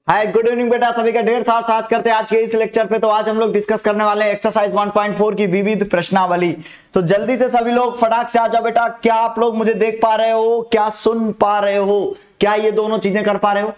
Hi good evening बेटा, सभी का ढेर साथ साथ करते हैं आज के इस लेक्चर पे। तो आज हम लोग डिस्कस करने वाले हैं एक्सरसाइज 1.4 की विविध प्रश्नावली। तो जल्दी से सभी लोग फटाक से आ जाओ बेटा। क्या आप लोग मुझे देख पा रहे हो? क्या सुन पा रहे हो? क्या ये दोनों चीजें कर पा रहे हो?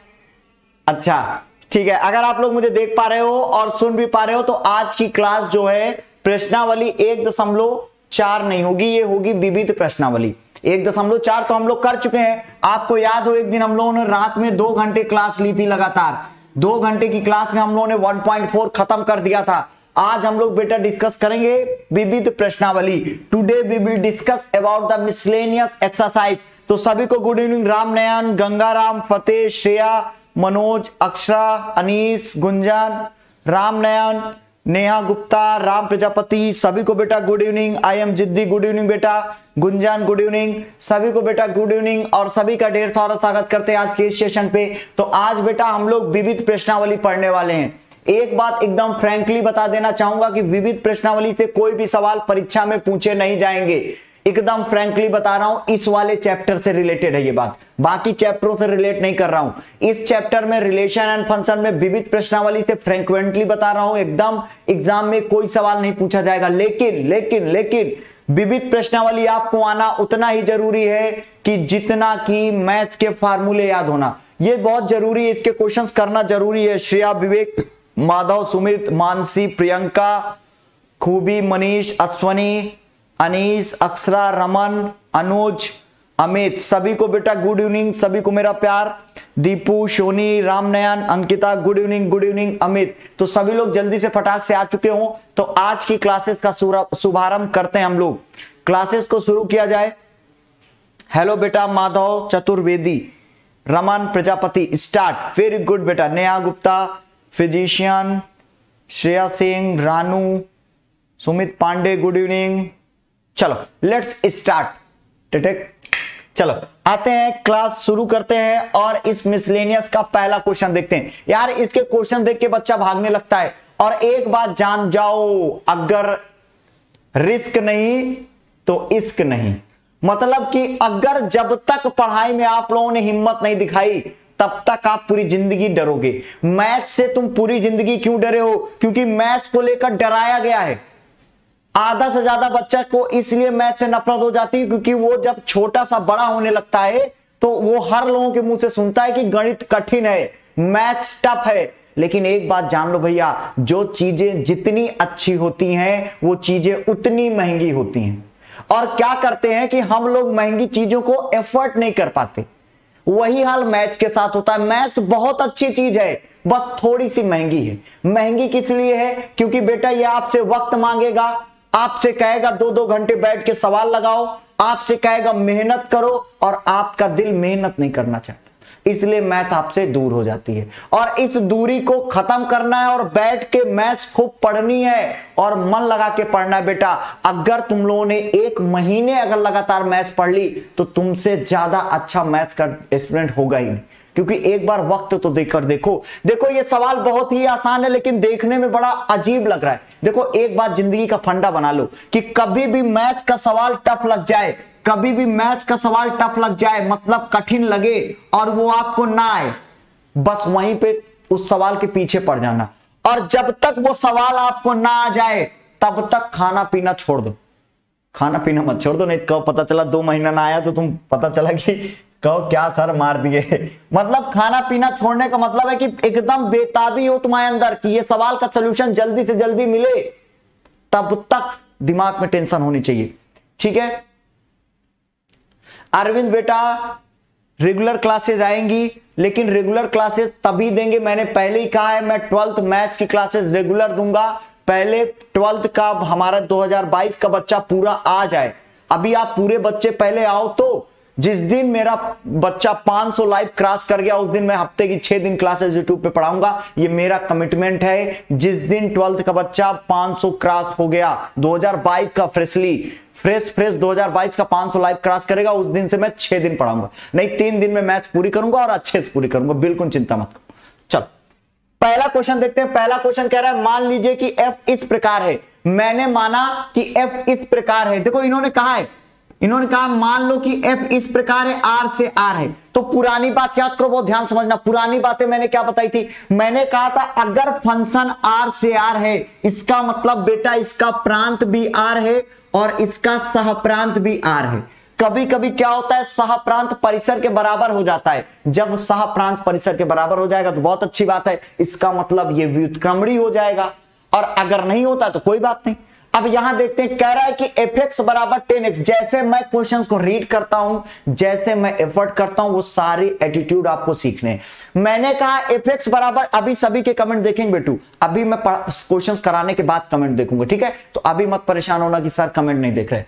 अच्छा ठीक है, अगर आप लोग मुझे देख पा रहे हो और सुन भी पा रहे हो तो आज की क्लास जो है प्रश्नावली 1.4 नहीं होगी, ये होगी विविध प्रश्नावली। 1.4 तो हम लोग कर चुके हैं। आपको याद हो एक दिन हम लोगों ने रात में 2 घंटे क्लास ली थी लगातार। 2 घंटे की क्लास में हम लोगों ने 1.4 खत्म कर दिया था। आज हम लोग बेटा डिस्कस करेंगे विविध प्रश्नावली। Today we will discuss about the miscellaneous exercise. तो सभी को गुड इवनिंग। राम नयन, गंगाराम, फतेह, श्रेया, मनोज, अक्षरा, अनीस, गुंजन, राम नयन, नेहा गुप्ता, राम प्रजापति, सभी को बेटा गुड इवनिंग। आई एम जिद्दी, गुड इवनिंग बेटा। गुंजन गुड इवनिंग, सभी को बेटा गुड इवनिंग और सभी का ढेर सारा स्वागत करते हैं आज के इस सेशन पे। तो आज बेटा हम लोग विविध प्रश्नावली पढ़ने वाले हैं। एक बात एकदम फ्रैंकली बता देना चाहूंगा कि विविध प्रश्नावली से कोई भी सवाल परीक्षा में पूछे नहीं जाएंगे। एकदम फ्रैंकली बता रहा हूं, इस वाले चैप्टर से रिलेटेड है ये बात, बाकी चैप्टरों से रिलेट नहीं कर रहा हूं। इस चैप्टर में रिलेशन एंड फंक्शन में विविध प्रश्नावली से फ्रेक्वेंटली बता रहा हूं, एकदम एग्जाम में कोई सवाल नहीं पूछा जाएगा। लेकिन लेकिन लेकिन विविध प्रश्नावली आपको आना उतना ही जरूरी है कि जितना कि मैथ्स के फार्मूले याद होना, ये बहुत जरूरी है। इसके क्वेश्चंस करना जरूरी है। श्रेया, विवेक, माधव, सुमित, मानसी, प्रियंका, खूबी, मनीष, अश्वनी, अनीस, अक्षरा, रमन, अनुज, अमित, सभी को बेटा गुड इवनिंग, सभी को मेरा प्यार। Deepu, Soni, Ramnayan, Ankita, good evening, good evening, Amit. तो सभी लोग जल्दी से फटाक से आ चुके हो तो आज की क्लासेस का शुभारंभ करते हैं हम लोग। क्लासेस को शुरू किया जाए। हेलो बेटा Madhav Chaturvedi, Raman Prajapati, start. Very good बेटा। Neha Gupta, physician, Shreya Singh, Ranu, Sumit Pandey, good evening. चलो लेट्स स्टार्ट। चलो आते हैं, क्लास शुरू करते हैं और इस मिसलेनियस का पहला क्वेश्चन देखते हैं। यार इसके क्वेश्चन देख के बच्चा भागने लगता है। और एक बात जान जाओ, अगर रिस्क नहीं तो इश्क नहीं। मतलब कि अगर जब तक पढ़ाई में आप लोगों ने हिम्मत नहीं दिखाई तब तक आप पूरी जिंदगी डरोगे। मैथ्स से तुम पूरी जिंदगी क्यों डरे हो? क्योंकि मैथ्स को लेकर डराया गया है। आधा से ज्यादा बच्चा को इसलिए मैथ से नफरत हो जाती है क्योंकि वो जब छोटा सा बड़ा होने लगता है तो वो हर लोगों के मुंह से सुनता है कि गणित कठिन है, मैथ्स टफ है। लेकिन एक बात जान लो भैया, जो चीजें जितनी अच्छी होती हैं वो चीजें उतनी महंगी होती हैं। और क्या करते हैं कि हम लोग महंगी चीजों को एफर्ट नहीं कर पाते। वही हाल मैथ्स के साथ होता है। मैथ्स बहुत अच्छी चीज है, बस थोड़ी सी महंगी है। महंगी किस लिए है? क्योंकि बेटा ये आपसे वक्त मांगेगा, आपसे कहेगा 2-2 घंटे बैठ के सवाल लगाओ, आपसे कहेगा मेहनत करो, और आपका दिल मेहनत नहीं करना चाहता, इसलिए मैथ आपसे दूर हो जाती है। और इस दूरी को खत्म करना है और बैठ के मैथ्स खूब पढ़नी है और मन लगा के पढ़ना है बेटा। अगर तुम लोगों ने 1 महीने अगर लगातार मैथ्स पढ़ ली तो तुमसे ज्यादा अच्छा मैथ्स का स्टूडेंट होगा ही नहीं। क्योंकि एक बार वक्त तो देकर देखो। देखो ये सवाल बहुत ही आसान है लेकिन देखने में बड़ा अजीब लग रहा है। देखो एक बात जिंदगी का फंडा बना लो कि कभी भी मैथ्स का सवाल टफ लग जाए, कभी भी मैथ्स का सवाल टफ लग जाए, मतलब कठिन लगे और वो आपको ना आए, बस वहीं पे उस सवाल के पीछे पड़ जाना। और जब तक वो सवाल आपको ना आ जाए तब तक खाना पीना छोड़ दो। खाना पीना मत छोड़ दो, नहीं तो पता चला 2 महीना ना आया तो तुम पता चला कि कहो क्या सर मार दिए। मतलब खाना पीना छोड़ने का मतलब है कि एकदम बेताबी हो तुम्हारे अंदर कि ये सवाल का सलूशन जल्दी से जल्दी मिले, तब तक दिमाग में टेंशन होनी चाहिए। ठीक है अरविंद बेटा, रेगुलर क्लासेस आएंगी लेकिन रेगुलर क्लासेस तभी देंगे, मैंने पहले ही कहा है, मैं 12th मैथ्स की क्लासेस रेगुलर दूंगा। पहले 12th का हमारा 2022 का बच्चा पूरा आ जाए। अभी आप पूरे बच्चे पहले आओ, तो जिस दिन मेरा बच्चा 500 लाइव क्रॉस कर गया उस दिन मैं हफ्ते की 6 दिन क्लासेस यूट्यूब पे पढ़ाऊंगा। ये मेरा कमिटमेंट है। जिस दिन 12th का बच्चा 500 क्रॉस हो गया, 2022 का फ्रेश 2022 का 500 लाइव क्रॉस करेगा, उस दिन से मैं 6 दिन पढ़ाऊंगा। नहीं 3 दिन में मैथ्स पूरी करूंगा और अच्छे से पूरी करूंगा, बिल्कुल चिंता मत करो। चलो पहला क्वेश्चन देखते हैं। पहला क्वेश्चन कह रहा है मान लीजिए कि f इस प्रकार है। मैंने माना कि f इस प्रकार है। देखो इन्होंने कहा है इन्होंने कहा मान लो कि f इस प्रकार है, r से r है। तो पुरानी बात याद करो, बहुत ध्यान समझना। पुरानी बातें मैंने क्या बताई थी? मैंने कहा था अगर फंक्शन r से r है, इसका मतलब बेटा इसका प्रांत भी r है और इसका सहप्रांत भी r है। कभी कभी क्या होता है, सहप्रांत परिसर के बराबर हो जाता है। जब सहप्रांत परिसर के बराबर हो जाएगा तो बहुत अच्छी बात है, इसका मतलब ये व्युत्क्रमणी हो जाएगा। और अगर नहीं होता तो कोई बात नहीं। अब यहां देखते हैं, कह रहा है कि fx बराबर 10x। जैसे मैं क्वेश्चंस को रीड करता हूं, जैसे मैं एफर्ट करता हूं, वो सारी एटीट्यूड आपको सीखने हैं। मैंने कहा fx बराबर, अभी सभी के कमेंट देखेंगे बेटू, अभी मैं क्वेश्चंस कराने के बाद कमेंट देखूंगा, ठीक है? तो अभी मत परेशान होना कि सर कमेंट नहीं देख रहे।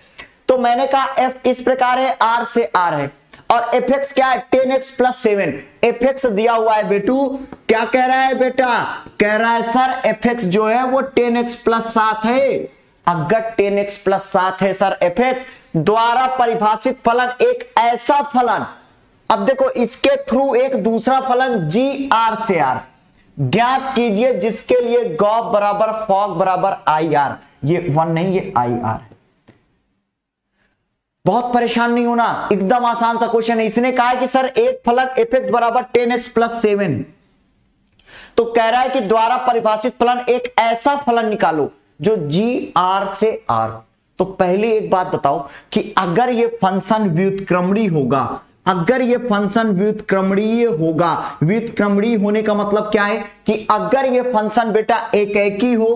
तो मैंने कहा f इस प्रकार है, r से r है और fx क्या है, 10x प्लस 7। fx दिया हुआ है बेटू, क्या कह रहा है बेटा? कह रहा है सर fx जो है वो 10x प्लस 7 है। अगर 10x प्लस 7 है सर fx, द्वारा परिभाषित फलन एक ऐसा फलन, अब देखो इसके थ्रू एक दूसरा फलन g r से r ज्ञात कीजिए जिसके लिए गॉस बराबर फॉग बराबर आई आर। ये 1 नहीं, ये आई आर है। बहुत परेशान नहीं होना, एकदम आसान सा क्वेश्चन है। इसने कहा है कि सर एक फलन fx बराबर 10x प्लस 7, तो कह रहा है कि द्वारा परिभाषित फलन एक ऐसा फलन निकालो जो g r से r। तो पहले एक बात बताओ कि अगर ये फंक्शन व्युत्क्रमणीय होगा, अगर ये फंक्शन व्युत्क्रमणीय होगा, व्युत्क्रमणीय होने का मतलब क्या है कि अगर ये फंक्शन बेटा एकैकी हो,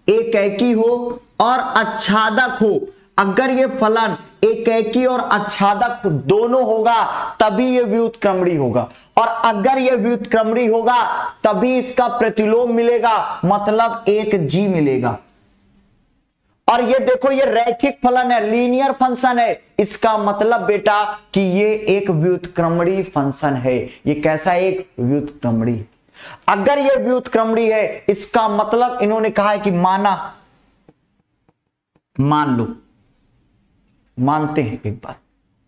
एकैकी हो और आच्छादक हो, अगर ये फलन एकैकी और आच्छादक दोनों होगा तभी ये व्युत्क्रमणीय होगा। और अगर ये व्युत्क्रमणीय होगा तभी इसका प्रतिलोम मिलेगा, मतलब एक g मिलेगा। और ये देखो ये रैखिक फलन है, लीनियर फंक्शन है, इसका मतलब बेटा कि ये एक व्युत्क्रमणीय फंक्शन है। ये कैसा है? एक व्युत्क्रमणीय। अगर ये व्युत्क्रमणीय है, इसका मतलब इन्होंने कहा है कि मान लो, मानते हैं एक बात।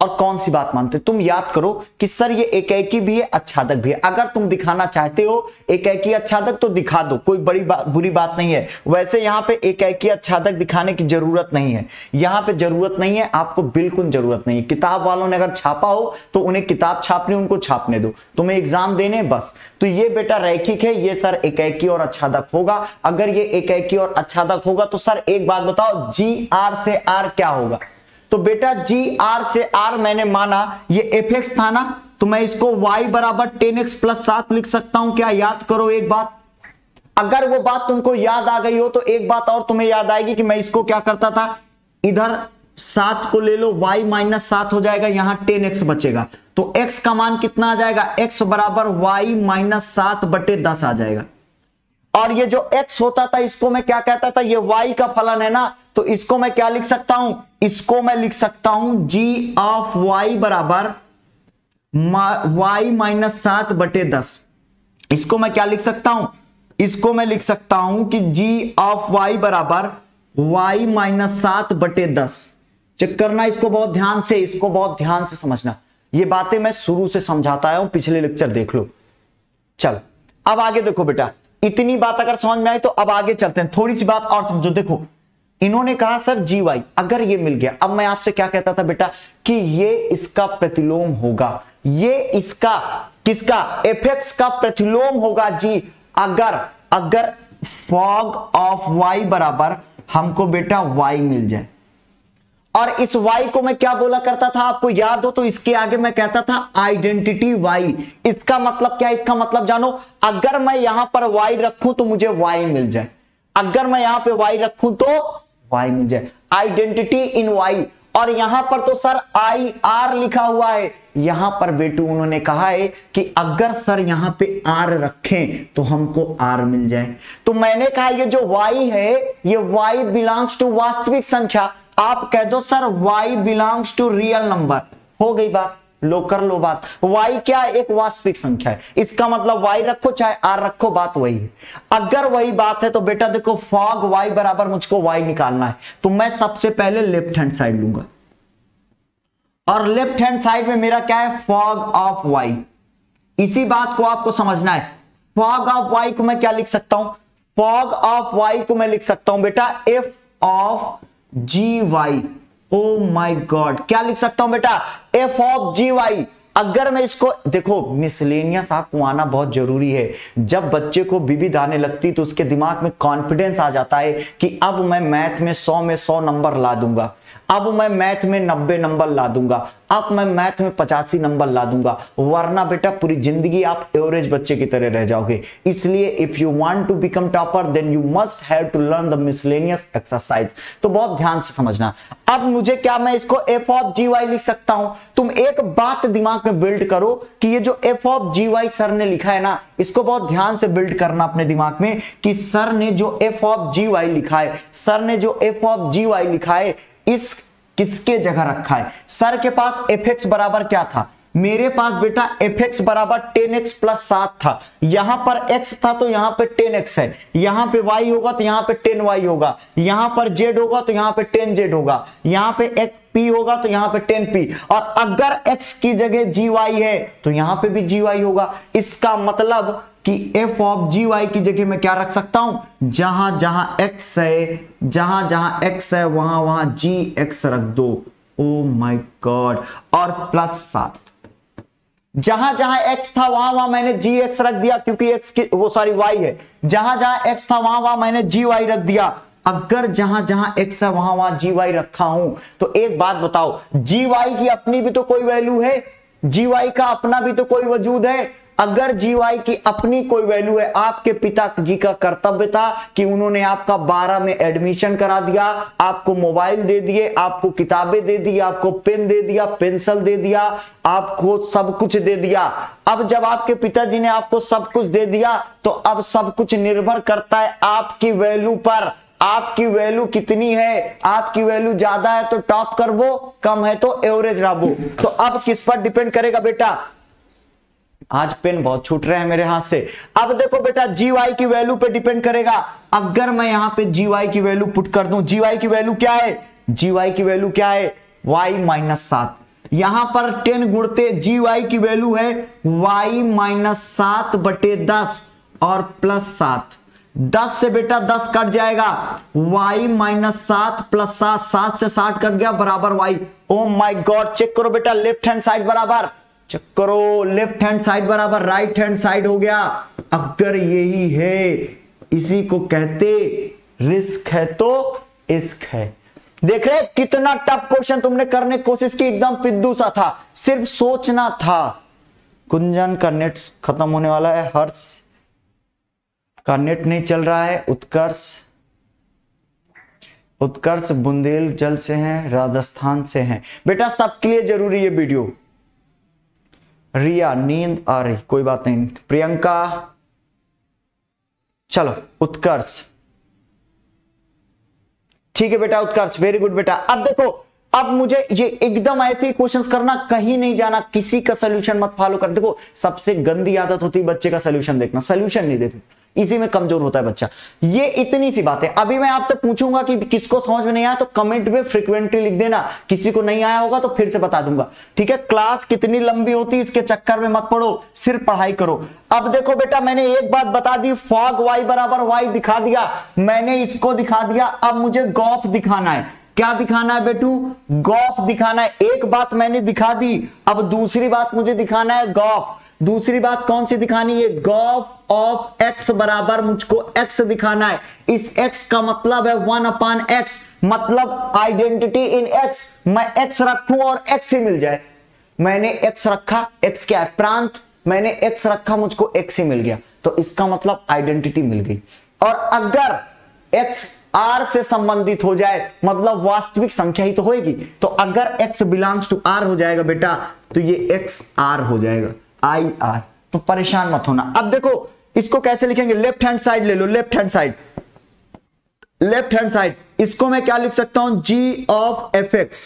और कौन सी बात मानते? तुम याद करो कि सर ये एकैकी भी है, आच्छादक भी है। अगर तुम दिखाना चाहते हो एकैकी आच्छादक तो दिखा दो, कोई बुरी बात नहीं है। वैसे यहाँ पे एकैकी आच्छादक दिखाने की जरूरत नहीं है, यहाँ पे जरूरत नहीं है, आपको बिल्कुल जरूरत नहीं है। किताब वालों ने अगर छापा हो तो उन्हें किताब छापनी, उनको छापने दो, तुम्हें एग्जाम देने बस। तो ये बेटा रैखिक है, ये सर एकैकी और आच्छादक होगा। अगर ये एकैकी और आच्छादक होगा तो सर एक बात बताओ, जी आर से आर क्या होगा? तो बेटा g r से r मैंने माना ये fx था ना, तो मैं इसको y बराबर 10x प्लस 7 लिख सकता हूं। क्या याद करो एक बात, अगर वो बात तुमको याद आ गई हो तो एक बात और तुम्हें याद आएगी कि मैं इसको क्या करता था, इधर 7 को ले लो, y माइनस 7 हो जाएगा, यहां 10x बचेगा। तो x का मान कितना आ जाएगा? x बराबर y माइनस 7 बटे 10 आ जाएगा। और ये जो x होता था इसको मैं क्या कहता था, ये y का फलन है ना, तो इसको मैं क्या लिख सकता हूं? इसको मैं लिख सकता हूं g ऑफ y बराबर y माइनस 7 बटे 10। इसको मैं क्या लिख सकता हूं? इसको मैं लिख सकता हूं कि g ऑफ y बराबर y माइनस 7 बटे 10। चेक करना इसको बहुत ध्यान से, इसको बहुत ध्यान से समझना। ये बातें मैं शुरू से समझाता आया हूं, पिछले लेक्चर देख लो। चल अब आगे देखो बेटा, इतनी बात अगर समझ में आई तो अब आगे चलते हैं, थोड़ी सी बात और समझो। देखो इन्होंने कहा सर जी वाई, अगर ये मिल गया, अब मैं आपसे क्या कहता था बेटा कि ये इसका प्रतिलोम होगा, ये इसका किसका, fx का प्रतिलोम होगा जी, अगर फॉग ऑफ y बराबर हमको बेटा y मिल जाए। और इस y को मैं क्या बोला करता था, आपको याद हो तो इसके आगे मैं कहता था आइडेंटिटी y। इसका मतलब क्या है? इसका मतलब जानो, अगर मैं यहां पर y रखूं तो मुझे y मिल जाए, अगर मैं यहां पे y रखूं तो y मिल जाए, आइडेंटिटी इन y। और यहां पर तो सर आई आर लिखा हुआ है, यहां पर बेटू उन्होंने कहा है कि अगर सर यहां पे r रखें तो हमको r मिल जाए। तो मैंने कहा ये जो y है, ये y बिलोंग्स टू वास्तविक संख्या। आप कह दो sir y belongs to real number, हो गई बात, लो कर लो बात। y क्या है? एक वास्तविक संख्या है, इसका मतलब y रखो चाहे r रखो, बात वही है। अगर वही बात है तो बेटा देखो फॉग y बराबर मुझको y निकालना है, तो मैं सबसे पहले लेफ्ट हैंड साइड लूंगा, और लेफ्ट हैंड साइड में मेरा क्या है? Fog of y। इसी बात को आपको समझना है। फॉग ऑफ y को मैं क्या लिख सकता हूं? फॉग ऑफ y को मैं लिख सकता हूं बेटा f of gy। O my God, क्या लिख सकता हूं बेटा, एफ ऑफ जी वाई। अगर मैं इसको देखो, मिसलेनियस आपको आना बहुत जरूरी है। जब बच्चे को विविध आने लगती तो उसके दिमाग में कॉन्फिडेंस आ जाता है कि अब मैं मैथ में 100 में 100 नंबर ला दूंगा, अब मैं मैथ में 90 नंबर ला दूंगा, अब मैं मैथ में 85 नंबर ला दूंगा। वरना बेटा पूरी जिंदगी आप एवरेज बच्चे की तरह रह जाओगे। इसलिए if you want to become topper then you must have to learn the miscellaneous exercise. तो बहुत ध्यान से समझना। अब मुझे क्या, मैं इसको एफ ऑफ जी वाई लिख सकता हूं। तुम एक बात दिमाग में बिल्ड करो कि ये जो f of g y sir ने लिखा है ना, इसको बहुत ध्यान से बिल्ड करना अपने दिमाग में कि सर ने जो एफ ऑफ जी वाई लिखा है, सर ने जो एफ ऑफ जी वाई लिखा है, इस किसके जगह रखा है। सर के पास एफ एक्स बराबर क्या था, मेरे पास बेटा एफ एक्स बराबर 10x प्लस 7 था। यहां पर x था तो यहां पे 10x है, यहां पे y होगा तो यहां पे 10y होगा, यहां पर z होगा तो यहां पे 10z होगा, यहां पे एक p होगा तो यहां पे 10p। और अगर x की जगह gy है तो यहां पे भी gy होगा। इसका मतलब कि f ऑफ जी वाई की जगह मैं क्या रख सकता हूं, जहां जहां x है, जहां जहां x है वहां वहां gx रख दो। ओ माय गॉड, और प्लस 7, जहां जहां x था वहां वहां मैंने gx रख दिया, क्योंकि x की वो सॉरी y है। जहां जहां x था वहां वहां मैंने gy रख दिया। अगर जहां जहां x है वहां वहां gy रखा हूं तो एक बात बताओ, gy की अपनी भी तो कोई वैल्यू है, gy का अपना भी तो कोई वजूद है। अगर gy की अपनी कोई वैल्यू है, आपके पिताजी का कर्तव्य था कि उन्होंने आपका 12 में एडमिशन करा दिया, आपको मोबाइल दे दिए, आपको किताबें दे दी, आपको पेन दे दिया, पेंसिल दे दिया, आपको सब कुछ दे दिया। अब जब आपके पिताजी ने आपको सब कुछ दे दिया तो अब सब कुछ निर्भर करता है आपकी वैल्यू पर। आपकी वैल्यू कितनी है, आपकी वैल्यू ज्यादा है तो टॉप करवो, कम है तो एवरेज रहो। तो अब किस पर डिपेंड करेगा बेटा, आज पेन बहुत छूट रहे हैं मेरे हाथ से। अब देखो बेटा, जी वाई की वैल्यू पे डिपेंड करेगा। अगर मैं यहां पे जी वाई की वैल्यू पुट कर दूं, जी वाई की वैल्यू क्या है, जी वाई की वैल्यू क्या है, y माइनस 7। यहां पर 10 गुणते जी वाई की वैल्यू है y माइनस 7 बटे 10 और प्लस 7। 10 से बेटा 10 कट जाएगा, y माइनस 7 प्लस 7, 7 से 60 कट गया बराबर y। Oh my God, check करो बेटा, लेफ्ट हैंड साइड बराबर, चेक करो, लेफ्ट हैंड साइड बराबर राइट हैंड साइड हो गया। अगर यही है, इसी को कहते रिस्क है तो इश्क है। देख रहे कितना टफ क्वेश्चन तुमने करने की कोशिश की, एकदम पिद्दू सा था, सिर्फ सोचना था। कुंजन का नेट खत्म होने वाला है, हर्ष का नेट नहीं चल रहा है, उत्कर्ष बुंदेलखंड से हैं, राजस्थान से हैं। बेटा सबके लिए जरूरी है वीडियो। रिया, नींद आ रही, कोई बात नहीं। प्रियंका, चलो उत्कर्ष, ठीक है बेटा उत्कर्ष, वेरी गुड बेटा। अब देखो, अब मुझे ये एकदम ऐसे ही क्वेश्चंस करना, कहीं नहीं जाना, किसी का सोल्यूशन मत फॉलो कर। देखो सबसे गंदी आदत होती है बच्चे का सोल्यूशन देखना, सोल्यूशन नहीं देखना, इसी में कमजोर होता है बच्चा। ये इतनी सी बात है। अभी मैं आपसे पूछूंगा कि किसको समझ में नहीं आया तो कमेंट में फ्रीक्वेंटली लिख देना, किसी को नहीं आया होगा तो फिर से बता दूंगा, ठीक है। क्लास कितनी लंबी होती है इसके चक्कर में मत पड़ो, सिर्फ पढ़ाई करो। अब देखो बेटा, मैंने एक बात बता दी, फॉग y बराबर y दिखा दिया, मैंने इसको दिखा दिया। अब मुझे गॉफ दिखाना है। क्या दिखाना है बेटू, गॉफ दिखाना है। एक बात मैंने दिखा दी, अब दूसरी बात मुझे दिखाना है गॉफ। दूसरी बात कौन सी दिखानी है, गॉफ ऑफ x बराबर मुझको x दिखाना है। इस x का मतलब है 1/x, मतलब आइडेंटिटी इन x। मैं x रखूं और x ही मिल जाए। मैंने x रखा, x क्या है, प्रांत, मैंने x रखा, मुझको x ही मिल गया, तो इसका मतलब आइडेंटिटी मिल गई। और अगर x r से संबंधित हो जाए, मतलब वास्तविक संख्या ही तो होगी, तो अगर x बिलोंग्स टू r हो जाएगा बेटा, तो ये x r हो जाएगा, आई आर। तो परेशान मत होना। अब देखो इसको कैसे लिखेंगे, लेफ्ट हैंड साइड ले लो, left hand side, left hand side, इसको मैं क्या लिख सकता हूं, g of F X.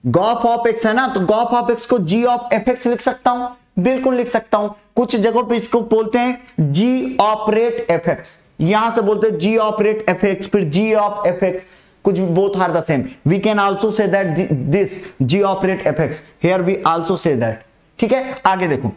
Gof of X है ना, तो गॉफ ऑफ एक्स को g ऑफ एफ एक्स लिख सकता हूं, बिल्कुल लिख सकता हूं। कुछ जगहों पे इसको बोलते हैं g ऑपरेट एफ एक्स, यहां से बोलते हैं g ऑपरेट एफ एक्स, फिर g ऑफ एफ एक्स, कुछ both are the same. We can also say that this g operate f x, here we also say that, ठीक है। आगे देखो,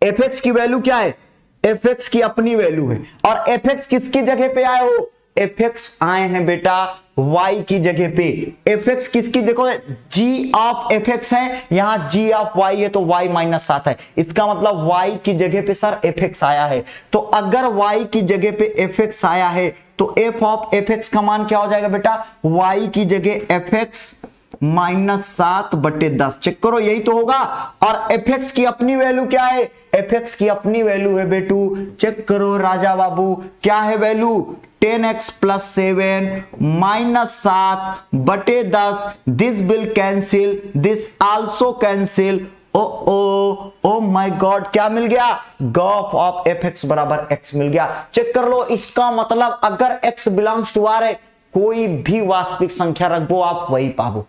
एफ एक्स की वैल्यू क्या है, एफ एक्स की अपनी वैल्यू है, और एफ एक्स किसकी जगह पे आए हो, एफ एक्स आए हैं बेटा y की जगह पे। एफ एक्स किसकी, देखो g ऑफ एफ एक्स है, यहां g ऑफ y है तो y माइनस 7 है, इसका मतलब y की जगह पे सर एफ एक्स आया है। तो अगर y की जगह पे एफ एक्स आया है तो f ऑफ एफ एक्स का मान क्या हो जाएगा बेटा, y की जगह एफ एक्स माइनस 7/10। चेक करो यही तो होगा। और एफ एक्स की अपनी वैल्यू क्या है, एफ एक्स की अपनी वैल्यू है बेटू, चेक करो राजा बाबू, क्या है value 10x plus 7 minus 7/10। This will cancel, this also cancel. O my God, क्या मिल गया, गॉफ ऑफ एफ एक्स बराबर x मिल गया। चेक कर लो, इसका मतलब अगर x बिलोंग्स टू r है, कोई भी वास्तविक संख्या रखो आप वही पाओ।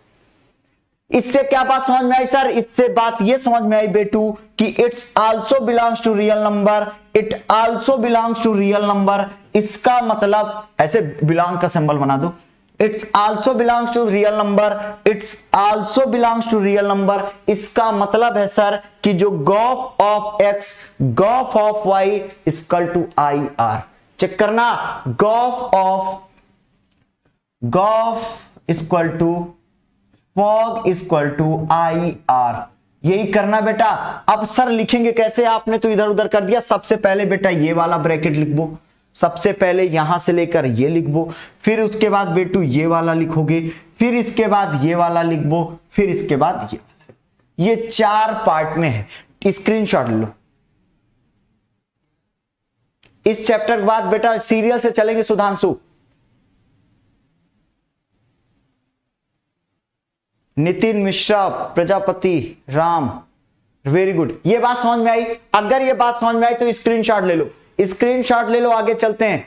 इससे क्या बात समझ में आई सर, इससे बात ये समझ में आई बेटू कि it's also belongs to real number, it also belongs to real number. इसका मतलब ऐसे बिलोंग का सिंबल बना दो, it's also belongs to real number, it's also belongs to real number. इसका मतलब है सर कि जो gof of x gof of y equal to I R. Check करना, gof equal to fog equal to I R, यही करना बेटा। अब सर लिखेंगे कैसे, आपने तो इधर उधर कर दिया। सबसे पहले बेटा ये वाला ब्रैकेट लिख दो, सबसे पहले यहां से लेकर ये लिख दो, फिर उसके बाद बेटू ये वाला लिखोगे, फिर इसके बाद ये वाला लिख दो, फिर इसके बाद ये वाला। ये 4 पार्ट में है, स्क्रीनशॉट लो। इस चैप्टर के बाद बेटा सीरियल से चलेंगे सुधांशु, नितिन मिश्रा, प्रजापति राम, वेरी गुड। ये बात समझ में आई, अगर ये बात समझ में आई तो स्क्रीनशॉट ले लो, स्क्रीनशॉट ले लो, आगे चलते हैं।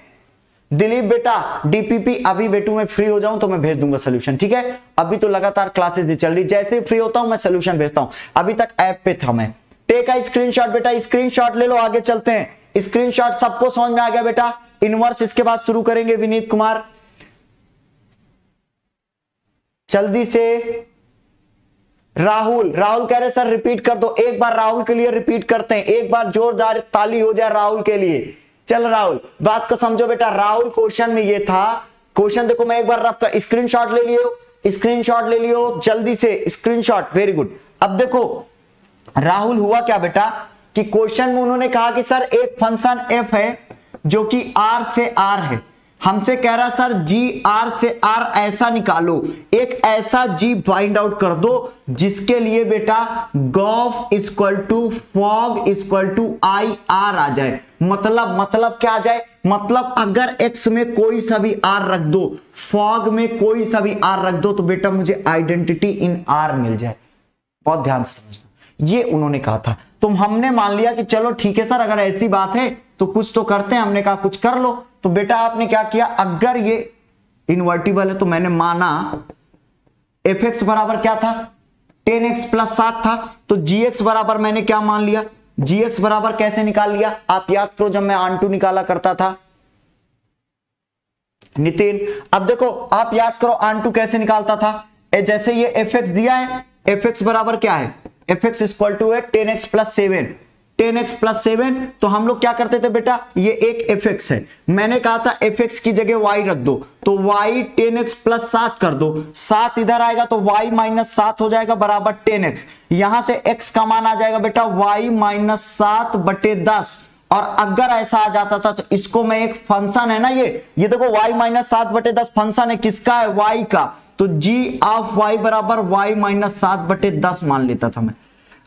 दिलीप बेटा डीपीपी, अभी बेटू मैं फ्री हो जाऊं तो मैं भेज दूंगा सोल्यूशन, ठीक है। अभी तो लगातार क्लासेस चल रही, जैसे ही फ्री होता हूं मैं सोल्यूशन भेजता हूं, अभी तक ऐप पे था मैं। टेक अ स्क्रीनशॉट बेटा, स्क्रीनशॉट ले लो, आगे चलते हैं। स्क्रीनशॉट सबको समझ में आ गया बेटा। इनवर्स इसके बाद शुरू करेंगे, विनीत कुमार जल्दी से। राहुल कह रहे सर रिपीट कर दो, एक बार राहुल के लिए रिपीट करते हैं, एक बार जोरदार ताली हो जाए राहुल के लिए। चल राहुल, बात को समझो बेटा। राहुल क्वेश्चन में ये था, क्वेश्चन देखो मैं एक बार रख कर स्क्रीनशॉट ले लियो, स्क्रीनशॉट ले लियो जल्दी से, स्क्रीनशॉट, वेरी गुड। अब देखो राहुल हुआ क्या बेटा कि क्वेश्चन में उन्होंने कहा कि सर एक फंक्शन f है जो कि r से r है, हमसे कह रहा सर g r से r ऐसा निकालो, एक ऐसा g फाइंड आउट कर दो जिसके लिए बेटा gof equal to fog equal to I R आ जाए। मतलब क्या आ जाए, मतलब अगर x में कोई सा भी r रख दो, फॉग में कोई सा भी r रख दो, तो बेटा मुझे आइडेंटिटी इन r मिल जाए। बहुत ध्यान से समझना, ये उन्होंने कहा था। तो हमने मान लिया कि चलो ठीक है सर, अगर ऐसी बात है तो कुछ तो करते हैं, हमने कहा कुछ कर लो। तो बेटा आपने क्या किया, अगर ये इनवर्टिबल है तो मैंने माना एफ एक्स बराबर क्या था 10x प्लस 7 था, तो gx बराबर मैंने क्या मान लिया, gx बराबर कैसे निकाल लिया, आप याद करो जब मैं आंटू निकाला करता था नितिन। अब देखो आप याद करो आंटू कैसे निकालता था, जैसे ये एफ एक्स दिया है, एफ एक्स बराबर क्या है, एफ एक्स इक्वल टू है 10x प्लस 7, 10x प्लस 7। तो हम लोग क्या करते थे बेटा, ये एक एफ एक्स है, मैंने कहा था एफ एक्स की जगह y रख दो, तो y 10x प्लस 7 कर दो, 7 इधर आएगा तो y माइनस 7 हो जाएगा बराबर 10x, यहां से x का मान आ जाएगा बेटा y माइनस 7/10। और अगर ऐसा आ जाता था तो इसको मैं एक फंक्शन है ना, ये देखो y माइनस 7/10 फंक्शन है, किसका है, y का, तो g ऑफ y बराबर y माइनस 7/10 मान लेता था मैं।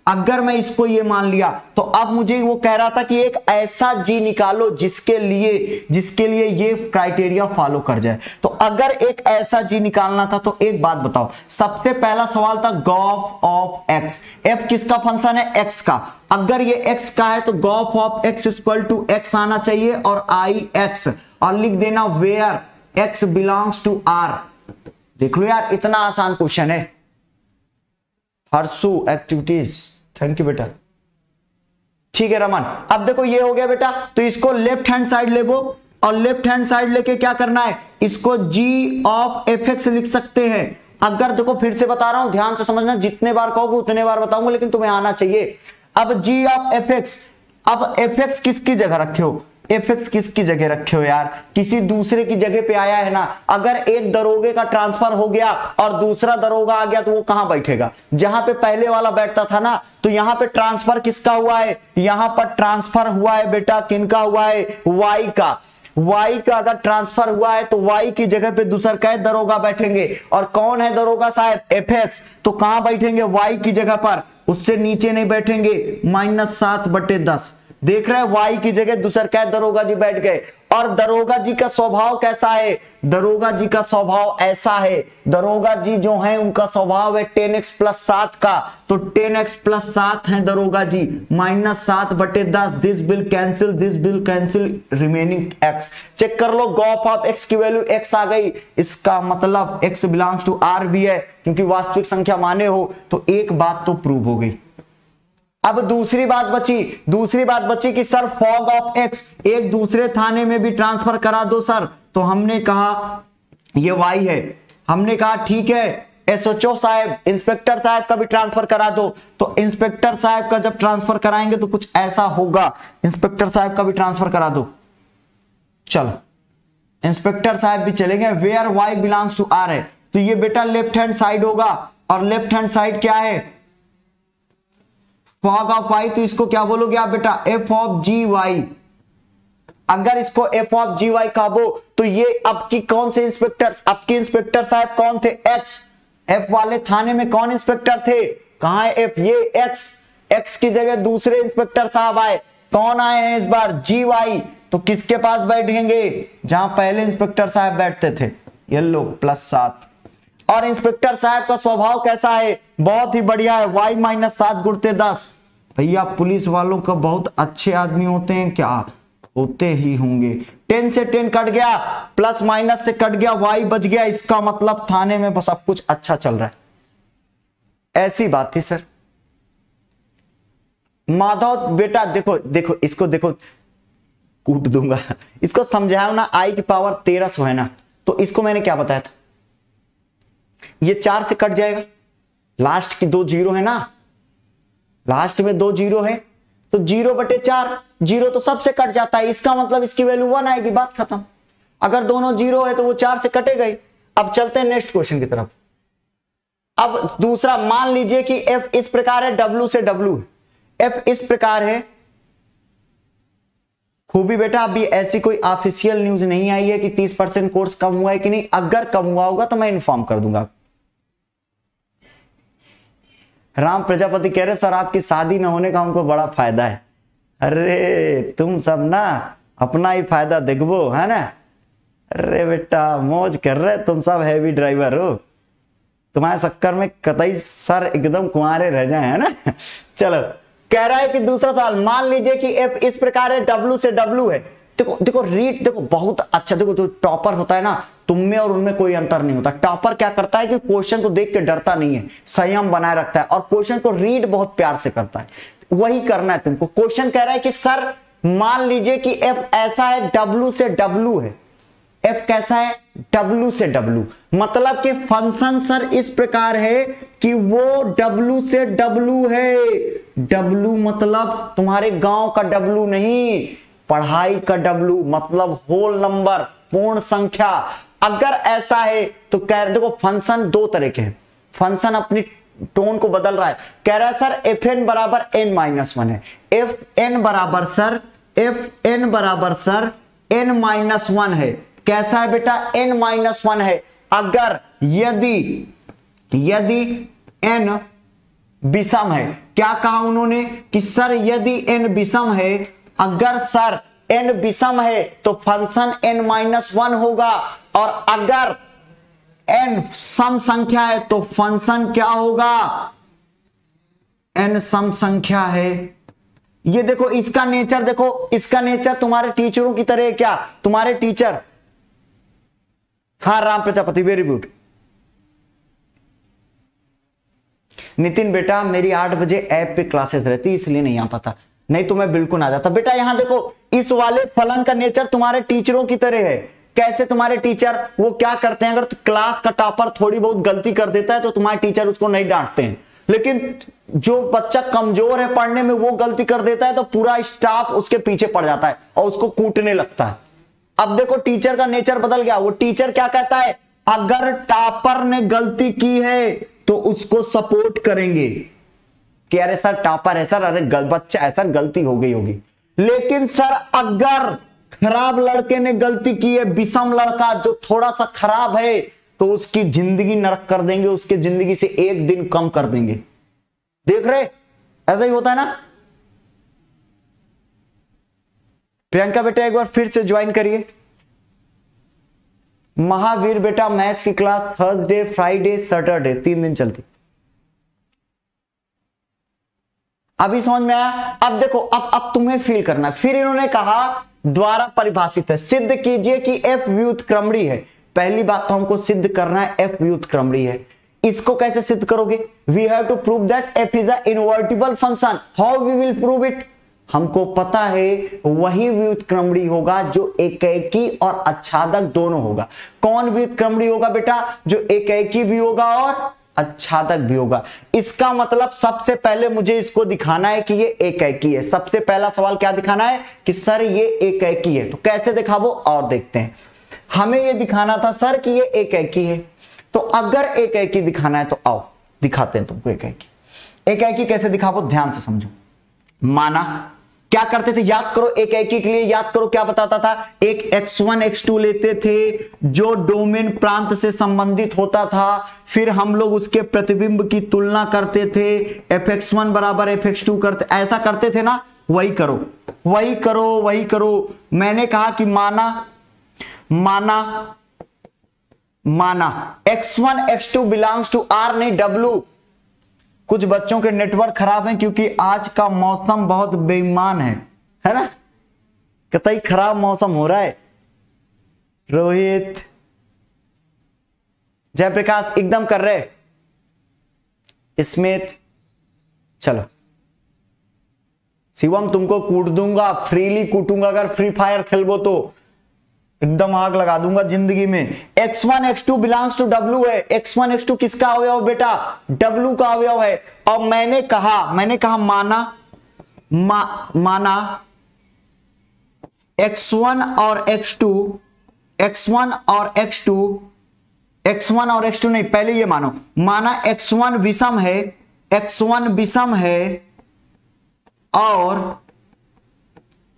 अगर मैं इसको ये मान लिया तो अब मुझे वो कह रहा था कि एक ऐसा g निकालो जिसके लिए ये क्राइटेरिया फॉलो कर जाए। तो अगर एक ऐसा g निकालना था तो एक बात बताओ, सबसे पहला सवाल था गॉफ ऑफ x, f किसका फंक्शन है, x का, अगर ये x का है तो Gauff of x equal to x आना चाहिए और आई x, और लिख देना where x belongs to r। देख लो यार इतना आसान क्वेश्चन है। हर्षु एक्टिविटीज, थैंक यू बेटा, ठीक है रमन। अब देखो ये हो गया बेटा, तो इसको लेफ्ट हैंड साइड ले वो, और लेफ्ट हैंड साइड लेके क्या करना है, इसको g ऑफ एफ एक्स लिख सकते हैं। अगर देखो फिर से बता रहा हूं, ध्यान से समझना, जितने बार कहोगे उतने बार बताऊंगा, लेकिन तुम्हें आना चाहिए। अब g ऑफ एफ एक्स, अब एफ एक्स किसकी जगह रखे हो, fx किसकी जगह रखे हो यार, किसी दूसरे की जगह पे आया है ना। अगर एक दरोगे का ट्रांसफर हो गया और दूसरा दरोगा आ गया तो वो कहां बैठेगा, जहां पे पहले वाला बैठता था ना। तो यहां पे ट्रांसफर किसका हुआ है, यहां पर ट्रांसफर हुआ है बेटा किनका हुआ है, y का। y का अगर ट्रांसफर हुआ है तो y की जगह पे दूसरा कै दरोगा बैठेंगे, और कौन है दरोगा साहब, fx। तो कहां बैठेंगे, y की जगह पर, उससे नीचे नहीं बैठेंगे, -7/10। देख रहे हैं, y की जगह दूसरा कै दरोगा जी बैठ गए। और दरोगा जी का स्वभाव कैसा है, दरोगा जी का स्वभाव ऐसा है, दरोगा जी जो है उनका स्वभाव है 10x + 7 का। तो 10x + 7 है दरोगा जी, -7/10। This will cancel remaining x। Check कर लो, गॉफ ऑफ x की वैल्यू x आ गई, इसका मतलब x बिलोंग्स टू R भी है, क्योंकि वास्तविक संख्या माने हो। तो एक बात तो प्रूव हो गई। अब दूसरी बात बची कि सर फॉग ऑफ एक्स एक दूसरे थाने में भी ट्रांसफर करा दो सर। तो हमने कहा ये y है, हमने कहा ठीक है एसएचओ साहब, इंस्पेक्टर साहब का भी ट्रांसफर करा दो। तो इंस्पेक्टर साहब का जब ट्रांसफर कराएंगे तो कुछ ऐसा होगा, इंस्पेक्टर साहब का भी ट्रांसफर करा दो। चलो इंस्पेक्टर साहब भी चलेंगे, where y belongs to R है। तो ये बेटा लेफ्ट हैंड साइड होगा, और लेफ्ट हैंड साइड क्या है, फॉग ऑफ y। तो इसको क्या बोलोगे आप बेटा, f ऑफ gy। अगर इसको f ऑफ gy कहो तो ये अब की कौन से इंस्पेक्टर, अब के इंस्पेक्टर साहब कौन थे, x। f वाले थाने में कौन इंस्पेक्टर थे, कहां है f, ये x की जगह दूसरे इंस्पेक्टर साहब आए, कौन आए हैं इस बार, gy। तो किसके पास बैठेंगे, जहां पहले इंस्पेक्टर साहब बैठते थे, ये लो +7। और इंस्पेक्टर साहब का स्वभाव कैसा है, बहुत ही बढ़िया है, y - 7 × 10। भैया पुलिस वालों का बहुत अच्छे आदमी होते हैं क्या, होते ही होंगे। 10 से 10 कट गया, प्लस माइनस से कट गया, y बच गया, इसका मतलब थाने में सब कुछ अच्छा चल रहा है। ऐसी बात थी सर। माधव बेटा देखो देखो इसको देखो, कूट दूंगा इसको, समझाओ ना, i की पावर 1300 है ना। तो इसको मैंने क्या बताया था, ये 4 से कट जाएगा, लास्ट की 2 जीरो है ना, लास्ट में 2 जीरो है, तो 0/4, जीरो तो सबसे कट जाता है, इसका मतलब इसकी वैल्यू 1 आएगी, बात खत्म। अगर दोनों जीरो है तो वो 4 से कटेगा ही। अब चलते हैं नेक्स्ट क्वेश्चन की तरफ। अब दूसरा, मान लीजिए कि f इस प्रकार है, w से w है, f इस प्रकार है। खूबी बेटा अभी ऐसी कोई ऑफिशियल न्यूज नहीं आई है कि 30% कोर्स कम हुआ है कि नहीं, अगर कम हुआ होगा तो मैं इन्फॉर्म कर दूंगा। राम प्रजापति कह रहे सर आपकी शादी न होने का हमको बड़ा फायदा है। अरे तुम सब ना अपना ही फायदा देखो, है ना। अरे बेटा मौज कर रहे, तुम सब हैवी ड्राइवर हो, तुम्हारे चक्कर में कतई सर एकदम कुंवारे रह जाए, है ना। चलो कह रहा है कि दूसरा सवाल, मान लीजिए कि f इस प्रकार है, w से w है। देखो देखो रीड, देखो बहुत अच्छा, देखो जो टॉपर होता है ना, तुम में और उनमें कोई अंतर नहीं होता। टॉपर क्या करता है कि क्वेश्चन को देख के डरता नहीं है, संयम बनाए रखता है, और क्वेश्चन को रीड बहुत प्यार से करता है। वही करना है तुमको। क्वेश्चन कह रहा है कि सर मान लीजिए कि f ऐसा है, w से w है, f कैसा है, w से w, मतलब कि फंक्शन सर इस प्रकार है कि वो w से w है। w मतलब तुम्हारे गांव का w नहीं, पढ़ाई का w, मतलब होल नंबर, पूर्ण संख्या। अगर ऐसा है तो कह रहे, देखो फंक्शन 2 तरह के हैं, फंक्शन अपनी टोन को बदल रहा है। कह रहा है सर fn बराबर n-1 है, fn बराबर सर n-1 है। कैसा है बेटा, n-1 है। अगर यदि n विषम है, क्या कहा उन्होंने कि सर यदि n विषम है, अगर सर n विषम है तो फंक्शन n-1 होगा, और अगर n सम संख्या है तो फंक्शन क्या होगा, n सम संख्या है। ये देखो इसका नेचर, देखो इसका नेचर तुम्हारे टीचरों की तरह है क्या, तुम्हारे टीचर, हाँ राम प्रजापति वेरी गुड। नितिन बेटा मेरी 8 बजे ऐप पे क्लासेस रहती इसलिए नहीं आ पाता, नहीं तो मैं बिल्कुल आ जाता। बेटा यहां देखो इस वाले फलन का नेचर तुम्हारे टीचरों की तरह है। कैसे तुम्हारे टीचर, वो क्या करते हैं, अगर क्लास का टॉपर थोड़ी बहुत गलती कर देता है तो तुम्हारे टीचर उसको नहीं डांटते हैं, लेकिन जो बच्चा कमजोर है पढ़ने में वो गलती कर देता है तो पूरा स्टाफ उसके पीछे पड़ जाता है और उसको कूटने लगता है। अब देखो टीचर का नेचर बदल गया। वो टीचर क्या कहता है, अगर टॉपर ने गलती की है तो उसको सपोर्ट करेंगे कि अरे सर टॉपर है सर, अरे बच्चा है सर, गलती हो गई होगी। लेकिन सर अगर खराब लड़के ने गलती की है, विषम लड़का जो थोड़ा सा खराब है, तो उसकी जिंदगी नरक कर देंगे, उसके जिंदगी से एक दिन कम कर देंगे। देख रहे, ऐसा ही होता है ना। प्रियंका बेटा एक बार फिर से ज्वाइन करिए। महावीर बेटा मैथ्स की क्लास थर्सडे, फ्राइडे, सैटरडे 3 दिन चलती। अभी समझ में आया। अब देखो, अब तुम्हें फील करना है। फिर इन्होंने कहा द्वारा परिभाषित है, सिद्ध कीजिए कि एफ व्युत्क्रमणी है। पहली बात तो हमको सिद्ध करना है एफ व्युत्क्रमणी है। इसको कैसे सिद्ध करोगे? We have to prove that f is a invertible function. How we will prove it? हमको पता है वही व्युत्क्रमणी होगा जो एकैकी और आच्छादक दोनों होगा। कौन व्युत्क्रमणी होगा बेटा? जो एकैकी भी होगा और आच्छादक भी होगा। इसका मतलब सबसे पहले मुझे इसको दिखाना है कि ये एकैकी है। सबसे पहला सवाल क्या दिखाना है कि सर ये एकैकी है। तो कैसे दिखावो और देखते हैं। हमें ये दिखाना था सर कि ये एकैकी है। तो अगर एकैकी दिखाना है तो आओ दिखाते हैं तुमको एकैकी। एकैकी कैसे दिखावो ध्यान से समझो। माना क्या करते थे, याद करो, एकैकी के लिए याद करो क्या बताता था। एक x1 x2 लेते थे जो डोमेन प्रांत से संबंधित होता था, फिर हम लोग उसके प्रतिबिंब की तुलना करते थे, fx1 बराबर fx2 करते, ऐसा करते थे ना। वही करो वही करो वही करो। मैंने कहा कि माना x1 x2 belongs to R नहीं W। कुछ बच्चों के नेटवर्क खराब हैं क्योंकि आज का मौसम बहुत बेईमान है ना। कतई खराब मौसम हो रहा है। रोहित, जयप्रकाश एकदम कर रहे। स्मिथ, चलो शिवम तुमको कूट दूंगा, फ्रीली कूटूंगा अगर फ्री फायर खेलबो तो। एकदम आग लगा दूंगा जिंदगी में। x1 x2 belongs to W है। x1 x2 किसका अवयव बेटा? W का अवयव है। और मैंने कहा माना x1 और x2 नहीं, पहले ये माना x1 विषम है और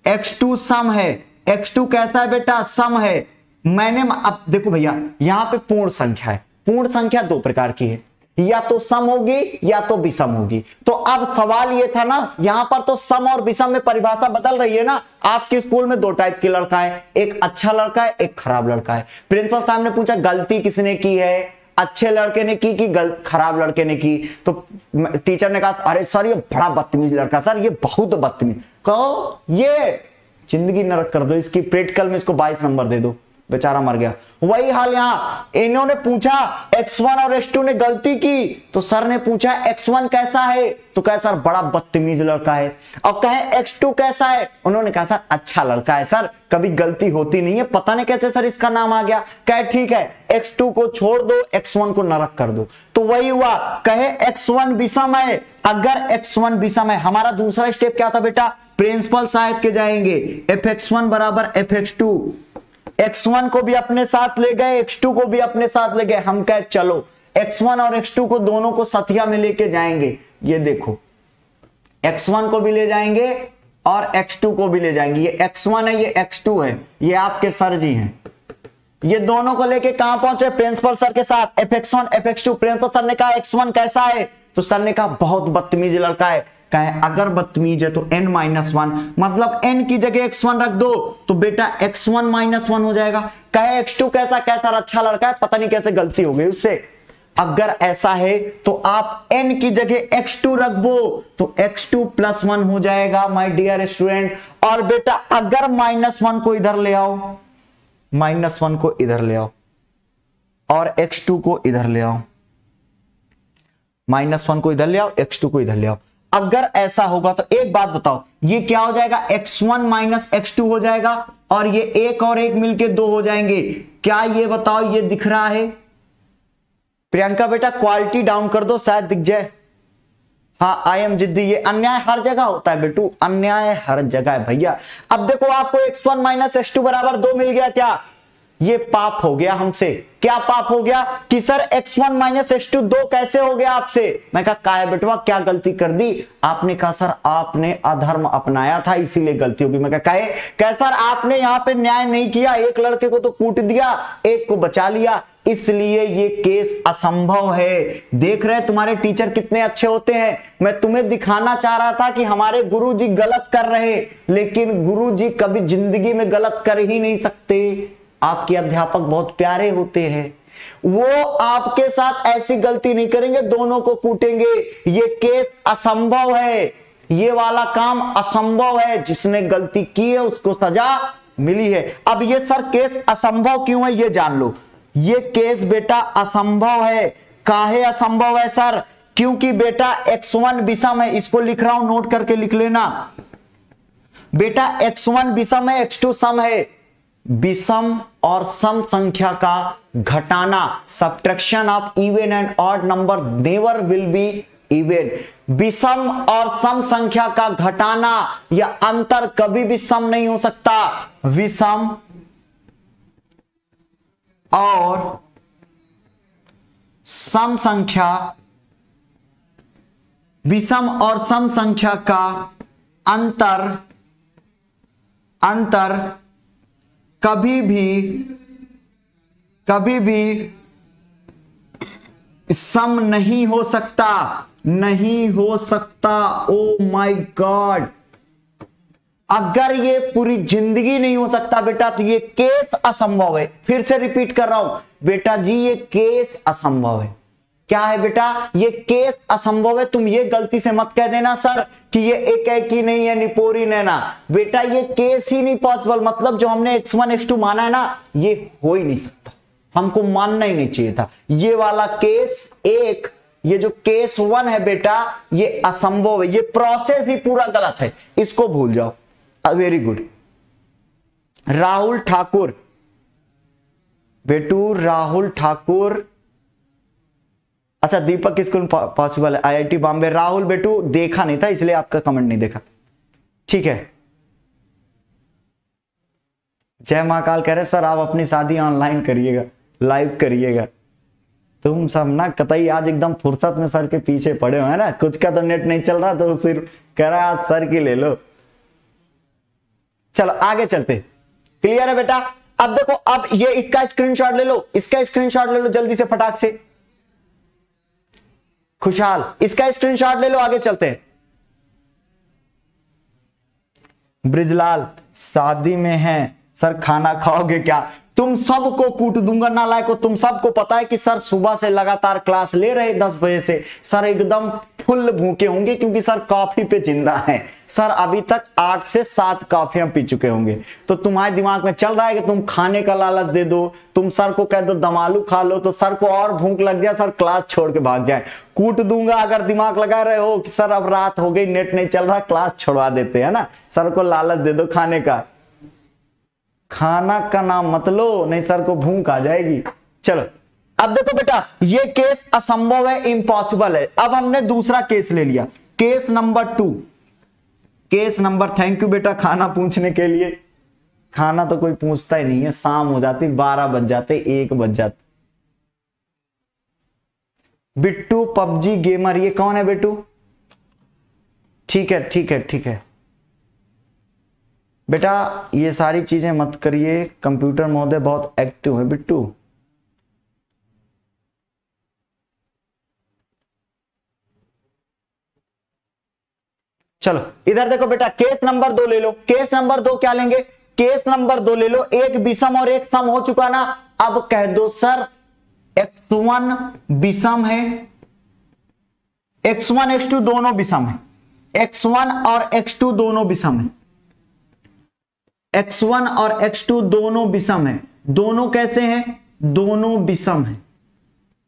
x2 सम है। x2 कैसा है बेटा? सम है। मैंने अब देखो भैया, यहां पे पूर्ण संख्या है। पूर्ण संख्या 2 प्रकार की है, या तो सम होगी या तो विषम होगी। तो अब सवाल ये था ना, यहां पर तो सम और विषम में परिभाषा बदल रही है ना। आपके स्कूल में 2 टाइप के लड़का है, एक अच्छा लड़का है, एक खराब लड़का है। प्रिंसिपल साहब ने पूछा गलती किसने की है? अच्छे लड़के ने की कि खराब लड़के ने की? तो टीचर ने कहा अरे सर ये बड़ा बदतमीज लड़का, सर ये बहुत बदतमीज। कहो ये जिंदगी नरक कर दो इसकी, प्रैक्टिकल में इसको 22 नंबर दे दो, बेचारा मर गया। वही हाल यहां। इन्होंने पूछा x1 और x2 ने गलती की, तो सर ने पूछा x1 कैसा है? तो कहा सर बड़ा बदतमीज लड़का है। और कहे x2 कैसा है? उन्होंने कहा सर अच्छा लड़का है, सर कभी गलती होती नहीं है, पता नहीं कैसे सर इसका नाम आ गया। कहे ठीक है x2 को छोड़ दो, x1 को नरक कर दो। तो वही हुआ। कहे x1 विषम है। अगर x1 विषम है, हमारा दूसरा स्टेप क्या था बेटा? प्रिंसिपल साहब के जाएंगे, fx1 बराबर fx2। x1 को भी अपने साथ ले गए, x2 को भी अपने साथ ले गए। हम कहे चलो x1 और x2 को दोनों को सतिया में लेके जाएंगे। ये देखो x1 को भी ले जाएंगे और x2 को भी ले जाएंगे। ये x1 है, ये x2 है, ये आपके सर जी हैं। ये दोनों को लेके कहां पहुंचे? प्रिंसिपल सर के साथ। fx1 fx2। प्रिंसिपल सर ने कहा x1 कैसा है? तो सर ने कहा बहुत बदतमीज लड़का है। कहे अगर बदतमीज है तो n-1, मतलब n की जगह x1 रख दो तो बेटा x1-1 हो जाएगा। कहे x2 कैसा? कैसा अच्छा लड़का है, पता नहीं कैसे गलती हो गई उससे। अगर ऐसा है तो आप n की जगह x2 रख दो तो x2+1 हो जाएगा माय डियर स्टूडेंट। और बेटा अगर -1 को इधर ले आओ, -1 को इधर ले आओ और x2 को इधर ले आओ, -1 को इधर ले आओ, x2 को इधर ले आओ। अगर ऐसा होगा तो एक बात बताओ, ये क्या हो जाएगा? x1 - x2 हो जाएगा और ये 1 और 1 मिलके 2 हो जाएंगे। क्या ये बताओ ये दिख रहा है? प्रियंका बेटा क्वालिटी डाउन कर दो, शायद दिख जाए। हाँ आई एम जिद्दी, ये अन्याय हर जगह होता है बेटू, अन्याय हर जगह है भैया। अब देखो आपको x1 माइनस x2 बराबर 2 मिल गया, क्या ये पाप हो गया हमसे? क्या पाप हो गया कि सर x1 माइनस x2 2 कैसे हो गया आपसे? मैं कहा काहे बेटवा क्या गलती कर दी? आपने कहा सर आपने अधर्म अपनाया था इसीलिए गलती होगी। मैं कहा सर आपने यहां पे न्याय नहीं किया, एक लड़के को तो कूट दिया, एक को बचा लिया, इसलिए ये केस असंभव है। देख रहे तुम्हारे टीचर कितने अच्छे होते हैं। मैं तुम्हें दिखाना चाह रहा था कि हमारे गुरुजी गलत कर रहे, लेकिन गुरुजी कभी जिंदगी में गलत कर ही नहीं सकते। आपके अध्यापक बहुत प्यारे होते हैं, वो आपके साथ ऐसी गलती नहीं करेंगे, दोनों को कूटेंगे। ये केस असंभव है, ये वाला काम असंभव है। जिसने गलती की है उसको सजा मिली है। अब ये सर केस असंभव क्यों है ये जान लो। ये केस बेटा असंभव है। काहे असंभव है सर? क्योंकि बेटा x1 विषम है, इसको लिख रहा हूं नोट करके लिख लेना बेटा। x1 विषम है, x2 सम है। विषम और सम संख्या का घटाना, subtraction of even and odd number never will be even. विषम और सम संख्या का घटाना या अंतर कभी भी सम नहीं हो सकता। विषम और सम संख्या, विषम और सम संख्या का अंतर कभी भी सम नहीं हो सकता, नहीं हो सकता। ओ माय गॉड, अगर ये पूरी जिंदगी नहीं हो सकता बेटा तो ये केस असंभव है। फिर से रिपीट कर रहा हूं बेटा जी, ये केस असंभव है। क्या है बेटा? ये केस असंभव है। तुम ये गलती से मत कह देना सर कि ये एक है कि नहीं है निपोरी नैना। बेटा ये केस ही नहीं पॉसिबल, मतलब जो हमने x1 x2 माना है ना, ये हो ही नहीं सकता, हमको मानना ही नहीं चाहिए था। ये वाला केस एक, ये जो केस 1 है बेटा, ये असंभव है। ये प्रोसेस ही पूरा गलत है, इसको भूल जाओ। Very good. राहुल ठाकुर बेटू, राहुल ठाकुर, अच्छा दीपक स्कूल पॉसिबल है, आईआईटी बॉम्बे। राहुल बेटू देखा नहीं था इसलिए आपका कमेंट नहीं देखा, ठीक है। जय महाकाल कह रहे सर आप अपनी शादी ऑनलाइन करिएगा, लाइव करिएगा। तुम सब ना कतई आज एकदम फुर्सत में सर के पीछे पड़े हो है ना, कुछ का तो नेट नहीं चल रहा तो सिर्फ कह रहा आज सर की ले लो। चलो आगे चलते, क्लियर है बेटा? अब देखो, अब ये इसका स्क्रीनशॉट ले लो, इसका स्क्रीनशॉट ले लो जल्दी से फटाक से। खुशहाल इसका स्क्रीनशॉट ले लो, आगे चलते हैं। ब्रिजलाल शादी में हैं सर, खाना खाओगे क्या? तुम सबको कूट दूंगा नालायकों। तुम सबको पता है कि सर सुबह से लगातार क्लास ले रहे 10 बजे से, सर एकदम फुल भूखे होंगे क्योंकि सर कॉफी पे जिंदा है। सर अभी तक 8 से 7 कॉफियां पी चुके होंगे, तो तुम्हारे दिमाग में चल रहा है कि तुम खाने का लालच दे दो, तुम सर को कह दो दमालू खा लो, तो सर को और भूख लग जाए, सर क्लास छोड़ के भाग जाए। कूट दूंगा अगर दिमाग लगा रहे हो कि सर अब रात हो गई, नेट नहीं चल रहा, क्लास छोड़वा देते हैं ना। सर को लालच दे दो खाने का, खाना का नाम मत लो, नहीं सर को भूख आ जाएगी। चलो अब देखो बेटा, ये केस असंभव है, इम्पॉसिबल है। अब हमने दूसरा केस ले लिया, case number 2। Case number, thank you बेटा खाना पूछने के लिए। खाना तो कोई पूछता ही नहीं है, शाम हो जाती, 12 बज जाते, 1 बज जाते। बिट्टू पबजी गेमर, ये कौन है बिट्टू? ठीक है ठीक है ठीक है बेटा, ये सारी चीजें मत करिए, कंप्यूटर महोदय बहुत एक्टिव है बिट्टू। चलो इधर देखो बेटा, केस नंबर 2 ले लो। केस नंबर 2 क्या लेंगे? केस नंबर 2 ले लो, एक विषम और एक सम हो चुका ना। अब कह दो सर x1 विषम है, x1 x2 दोनों विषम है, x1 और x2 दोनों विषम है, x1 और x2 दोनों विषम है। दोनों कैसे हैं? दोनों विषम है,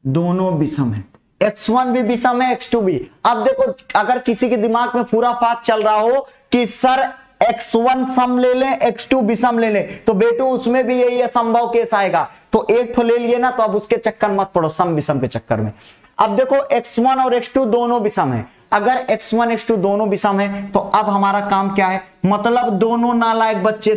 दोनों विषम है। x1 भी विषम है, x2 भी। अब देखो, अगर किसी के दिमाग में पूरा फाक चल रहा हो कि सर x1 सम ले लें, x2 विषम ले लें, तो बेटू उसमें भी यही असंभव केस आएगा। तो एक तो ले लिए ना, तो अब उसके चक्कर मत पड़ो, सम विषम के चक्कर में। अब देखो x1 और x2 दोनों विषम है। अगर x1 x2 दोनों विषम है तो अब हमारा काम क्या है, मतलब दोनों नालायक बच्चे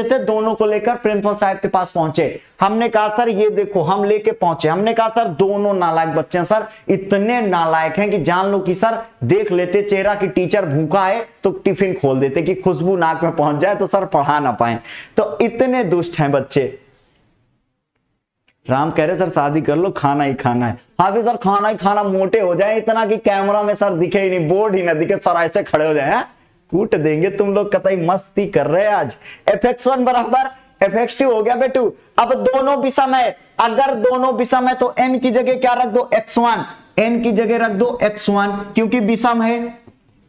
थे, दोनों को लेकर प्रिंसिपल साहब के पास पहुंचे। हमने कहा सर ये देखो, हम लेके पहुंचे, हमने कहा सर दोनों नालायक बच्चे हैं सर, इतने नालायक हैं कि जान लो कि सर देख लेते चेहरा कि टीचर भूखा है तो टिफिन खोल देते कि खुशबू नाक में पहुंच जाए तो सर पढ़ा ना पाए, तो इतने दुष्ट हैं बच्चे। राम कह रहे सर शादी कर लो, खाना ही खाना है। हाँ भी सर खाना ही खाना, मोटे हो जाए इतना कि कैमरा में सर दिखे ही नहीं, बोर्ड ही ना दिखे, सर ऐसे खड़े हो जाए, कूट देंगे तुम लोग, कतई मस्ती कर रहे हैं आज। fx1 बराबर fx2 हो गया बेटू। अब दोनों विषम है, अगर दोनों विषम है तो n की जगह क्या रख दो, x1, n की जगह रख दो x1 क्योंकि विषम है,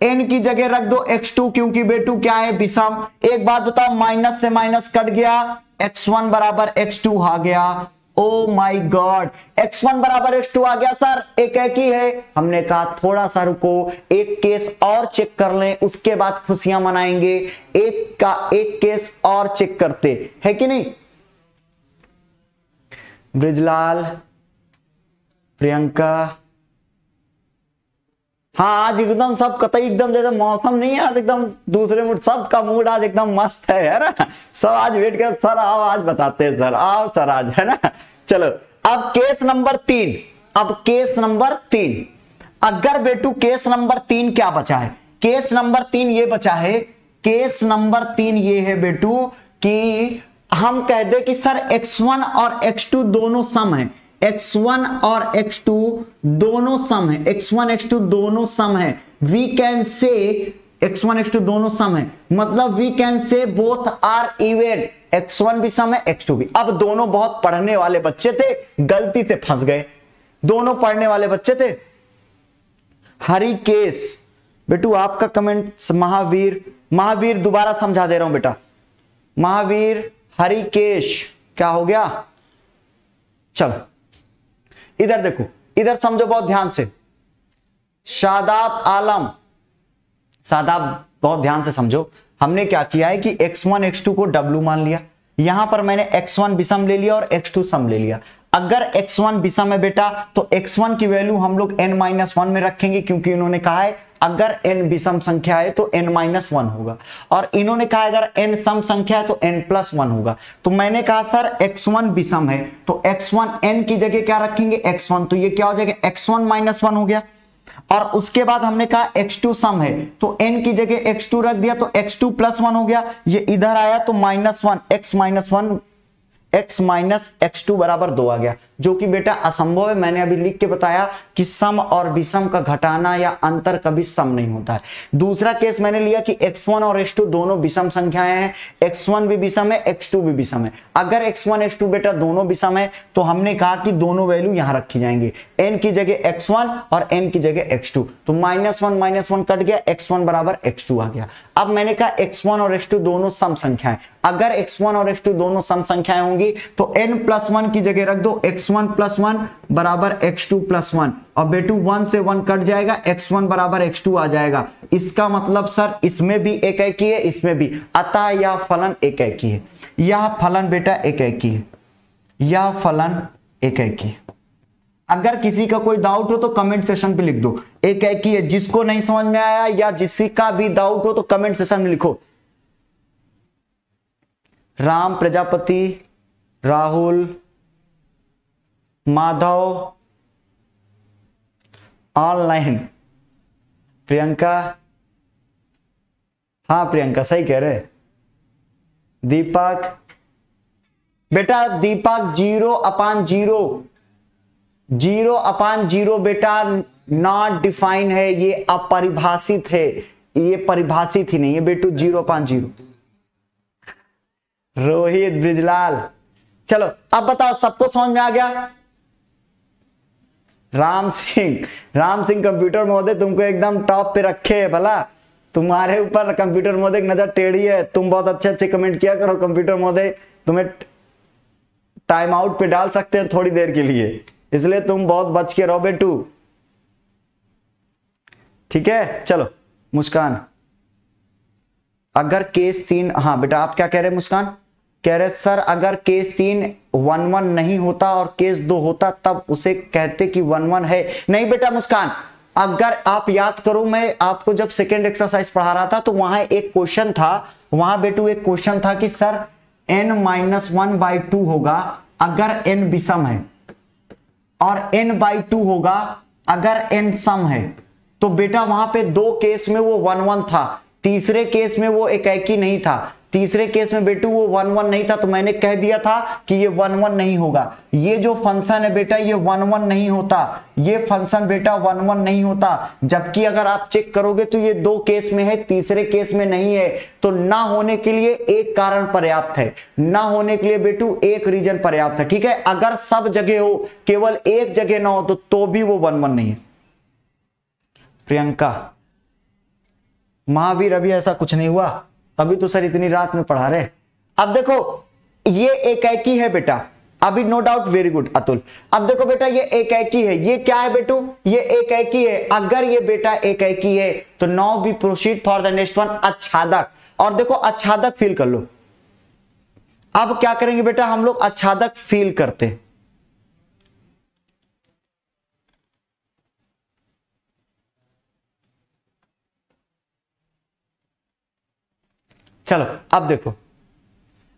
n की जगह रख दो x2 क्योंकि बेटू क्या है, विषम। एक बात बताओ, माइनस से माइनस कट गया, x1 बराबर x2 आ गया। ओ माय गॉड, x1 बराबर x2 आ गया सर, एक ही है। हमने कहा थोड़ा सा रुको, एक केस और चेक कर लें, उसके बाद खुशियां मनाएंगे। एक केस और चेक करते है कि नहीं। ब्रिजलाल, प्रियंका, हाँ आज एकदम सब कतई एकदम जैसे मौसम नहीं है आज, एकदम दूसरे मूड, सबका मूड आज एकदम मस्त है ना। सब आज वेट कर, सर आओ आज बताते हैं सर, आओ सर आज, है ना। चलो अब केस नंबर 3, अगर बेटू केस नंबर 3 क्या बचा है, केस नंबर 3 ये बचा है, केस नंबर 3 ये है बेटू कि हम कह दे कि सर x1 और x2 दोनों सम है, x1 और x2 दोनों सम है, x1 x2 दोनों सम है। वी कैन से x1 x2 दोनों सम है, मतलब we can say both are even, x1 भी सम है x2 भी। अब दोनों बहुत पढ़ने वाले बच्चे थे, गलती से फंस गए, दोनों पढ़ने वाले बच्चे थे। हरिकेश बेटू आपका कमेंट, महावीर दोबारा समझा दे रहा हूं बेटा, महावीर, हरिकेश क्या हो गया। चलो इधर देखो, इधर समझो बहुत ध्यान से। शादाब आलम, शादाब बहुत ध्यान से समझो। हमने क्या किया है कि x1 x2 को w मान लिया, यहां पर मैंने x1 विषम ले लिया और x2 सम ले लिया। अगर x1 विषम है बेटा तो x1 की वैल्यू हम लोग n-1 में रखेंगे, क्योंकि इन्होंने कहा है अगर n विषम संख्या है तो n-1 होगा, और इन्होंने कहा अगर n सम संख्या है तो n+1 होगा। तो मैंने कहा सर x1 विषम है तो x1 n की जगह क्या रखेंगे, x1, तो ये क्या हो जाएगा, x1-1 हो गया। और उसके बाद हमने कहा x2 सम है तो n की जगह x2 रख दिया तो x2+1 हो गया। ये इधर आया तो -1, x-2 बराबर 2 आ गया, जो कि बेटा असंभव है। मैंने अभी लिख के बताया कि सम और विषम का घटाना या अंतर कभी सम नहीं होता है। दूसरा केस मैंने लिया कि x1 और x2 दोनों विषम संख्याएं हैं, x1 भी विषम है, x2 भी विषम है। अगर x1 x2 बेटा दोनों विषम है तो हमने कहा कि दोनों वैल्यू यहां रखी जाएंगे, n की जगह x1 और n की जगह x2, तो -1 कट गया, x1 बराबर x2 आ गया। अब मैंने कहा x1 और x2 दोनों सम संख्याएं, अगर x1 और x2 दोनों सम संख्याएं होंगी तो n+1 की जगह रख दो, x1+1 बराबर x2+1, और बेटू 1 से 1 कट जाएगा, x1 बराबर x2 आ जाएगा। इसका मतलब सर इसमें भी एक ही है, इसमें भी, अतः यह फलन एक ही है, यह फलन बेटा एक ही है, यह फलन एक ही है। अगर किसी का कोई डाउट हो तो कमेंट सेक्शन पे लिख दो, एक ही है। जिसको नहीं समझ में आया या जिसी का भी डाउट हो तो कमेंट सेक्शन में लिखो। राम प्रजापति, राहुल, माधव ऑनलाइन, प्रियंका, हाँ प्रियंका सही कह रहे। दीपक बेटा, दीपक 0/0 बेटा नॉट डिफाइन है, ये अपरिभाषित है, ये परिभाषित ही नहीं है बेटू 0/0। रोहित, ब्रिजलाल, चलो अब बताओ सबको समझ में आ गया। राम सिंह कंप्यूटर महोदय तुमको एकदम टॉप पे रखे भला, तुम्हारे ऊपर कंप्यूटर महोदय की नजर टेढ़ी है। तुम बहुत अच्छे कमेंट किया करो, कंप्यूटर महोदय तुम्हें टाइम आउट पे डाल सकते हैं थोड़ी देर के लिए, इसलिए तुम बहुत बच के रहो बेटू, ठीक है। चलो मुस्कान, अगर केस 3, हाँ बेटा आप क्या कह रहे हैं मुस्कान, कह रहे सर अगर केस 3 1-1 नहीं होता और केस 2 होता तब उसे कहते कि 1-1 है। नहीं बेटा मुस्कान, अगर आप याद करो, मैं आपको जब सेकेंड एक्सरसाइज पढ़ा रहा था तो वहां एक क्वेश्चन था, वहां बेटू एक क्वेश्चन था कि सर n-1/2 होगा अगर n विषम है और n/2 होगा अगर n सम है। तो बेटा वहां पे दो केस में वो 1-1 था, तीसरे केस में वो एकाकी नहीं था, तीसरे केस में बेटू वो 1-1 नहीं था। तो मैंने कह दिया था कि ये 1-1 नहीं होगा, ये जो फंक्शन है बेटा ये 1-1 नहीं होता, ये फंक्शन बेटा 1-1 नहीं होता। जबकि अगर आप चेक करोगे तो ये दो केस में है, तीसरे केस में नहीं है। तो ना होने के लिए एक कारण पर्याप्त है, ना होने के लिए बेटू एक रीजन पर्याप्त है। ठीक है, अगर सब जगह हो केवल एक जगह ना हो तो भी वो 1-1 नहीं है। प्रियंका, महावीर अभी ऐसा कुछ नहीं हुआ, तभी तो सर इतनी रात में पढ़ा रहे। अब देखो ये एकाकी है बेटा, अभी no doubt, very good Atul. अब देखो बेटा ये एकाकी है, ये क्या है बेटू, ये एकाकी है। अगर ये बेटा एकाकी है तो now we proceed for the next one, आच्छादक। और देखो आच्छादक फील कर लो। अब क्या करेंगे बेटा, हम लोग आच्छादक फील करते। चलो अब देखो,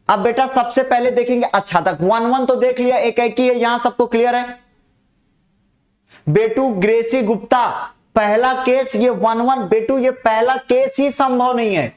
अब बेटा सबसे पहले देखेंगे आच्छादक। 1-1 तो देख लिया, एकाकी है, यहां सबको क्लियर है। बेटू ग्रेसी गुप्ता, पहला केस ये 1-1, बेटू ये पहला केस ही संभव नहीं है।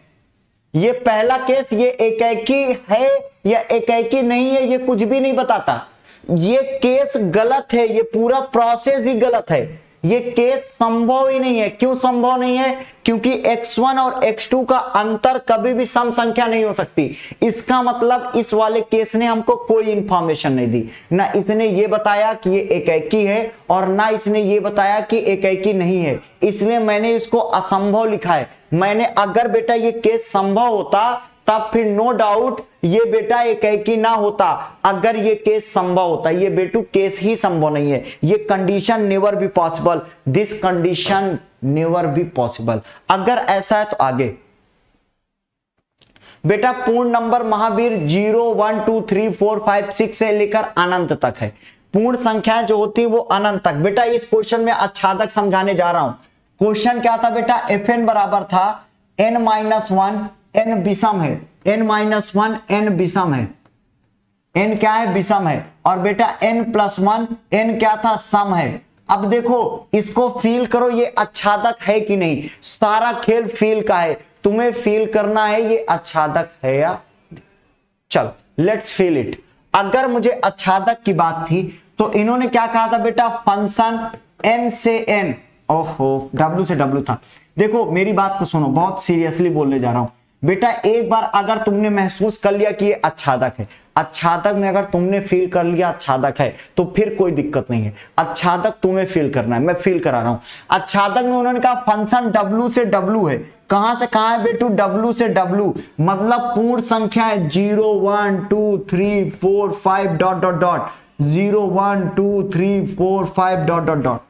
ये पहला केस ये एकाकी है या एकाकी नहीं है ये कुछ भी नहीं बताता। ये केस गलत है, ये पूरा प्रोसेस ही गलत है, ये केस संभव ही नहीं है। क्यों संभव नहीं है? क्योंकि x1 और x2 का अंतर कभी भी सम संख्या नहीं हो सकती। इसका मतलब इस वाले केस ने हमको कोई इंफॉर्मेशन नहीं दी, ना इसने ये बताया कि ये एकाकी है और ना इसने ये बताया कि एकाकी नहीं है, इसलिए मैंने इसको असंभव लिखा है। मैंने अगर बेटा ये केस संभव होता तब फिर नो डाउट ये बेटा एकाकी ना होता। अगर ये केस संभव होता, ये बेटू केस ही संभव नहीं है, ये condition never be possible, this condition never be possible. अगर ऐसा है तो आगे बेटा पूर्ण नंबर महावीर 0 1 2 3 4 5 6 से लेकर अनंत तक है। पूर्ण संख्याएं जो होती है वो अनंत तक। बेटा इस क्वेश्चन में आच्छादक समझाने जा रहा हूं। क्वेश्चन क्या था बेटा, fn बराबर था n-1, n विषम है, n-1 n विषम है, n क्या है, विषम है। और बेटा n+1 n क्या था, सम है। अब देखो इसको फील करो, ये आच्छादक है कि नहीं। सारा खेल फील का है, तुम्हें फील करना है ये आच्छादक है या। चलो लेट्स फील इट। अगर मुझे आच्छादक की बात थी तो इन्होंने क्या कहा था बेटा, फंक्शन n से n, ओहो w से w था। देखो मेरी बात को सुनो, बहुत सीरियसली बोलने जा रहा हूं बेटा। एक बार अगर तुमने महसूस कर लिया कि ये आच्छादक है, आच्छादक में अगर तुमने फील कर लिया आच्छादक है तो फिर कोई दिक्कत नहीं है। आच्छादक तुम्हें फील करना है, मैं फील करा रहा हूं। आच्छादक में उन्होंने कहा फंक्शन w से w है। कहां से कहां है बेटू, w से w, मतलब पूर्ण संख्या है 0 1 2 3 4 5 dot dot dot, 0 1 2 3 4 5 dot dot dot.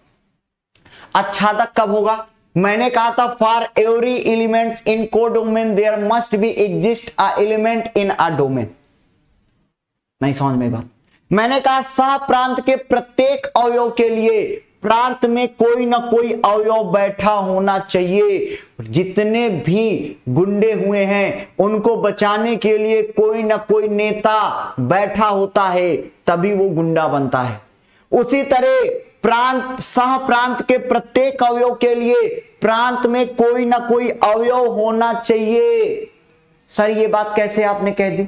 आच्छादक कब होगा? मैंने कहा था for every elements in codomain there must be exist a element in a domain. नहीं समझ में बात? मैंने कहा सह प्रांत के प्रत्येक अवयव के लिए प्रांत में कोई ना कोई अवयव बैठा होना चाहिए। जितने भी गुंडे हुए हैं उनको बचाने के लिए कोई ना कोई नेता बैठा होता है, तभी वो गुंडा बनता है। उसी तरह प्रांत, सह प्रांत के प्रत्येक अवयव के लिए प्रांत में कोई ना कोई अवयव होना चाहिए। सर ये बात कैसे आपने कह दी?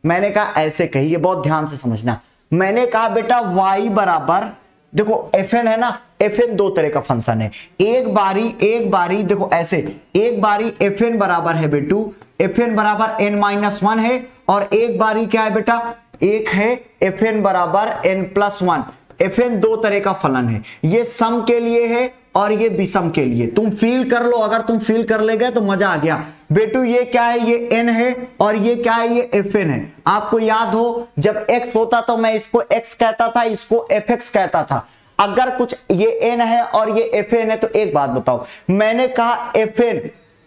मैंने कहा ऐसे कही, बहुत ध्यान से समझना। मैंने कहा बेटा y बराबर, देखो fn है ना, fn दो तरह का फंक्शन है। एक बारी देखो ऐसे, एक बारी fn बराबर है बेटू, fn बराबर n-1 है, और एक बारी क्या है बेटा, एक है fn बराबर n+1। fn दो तरह का फलन है, ये सम के लिए है और ये विषम के लिए। तुम फील कर लो, अगर तुम फील कर ले गए तो मजा आ गया बेटू। ये क्या है, ये n है, और ये क्या है, ये fn है। आपको याद हो जब x होता तो मैं इसको x कहता था, इसको fx कहता था। अगर कुछ ये n है और ये fn है तो एक बात बताओ, मैंने कहा fn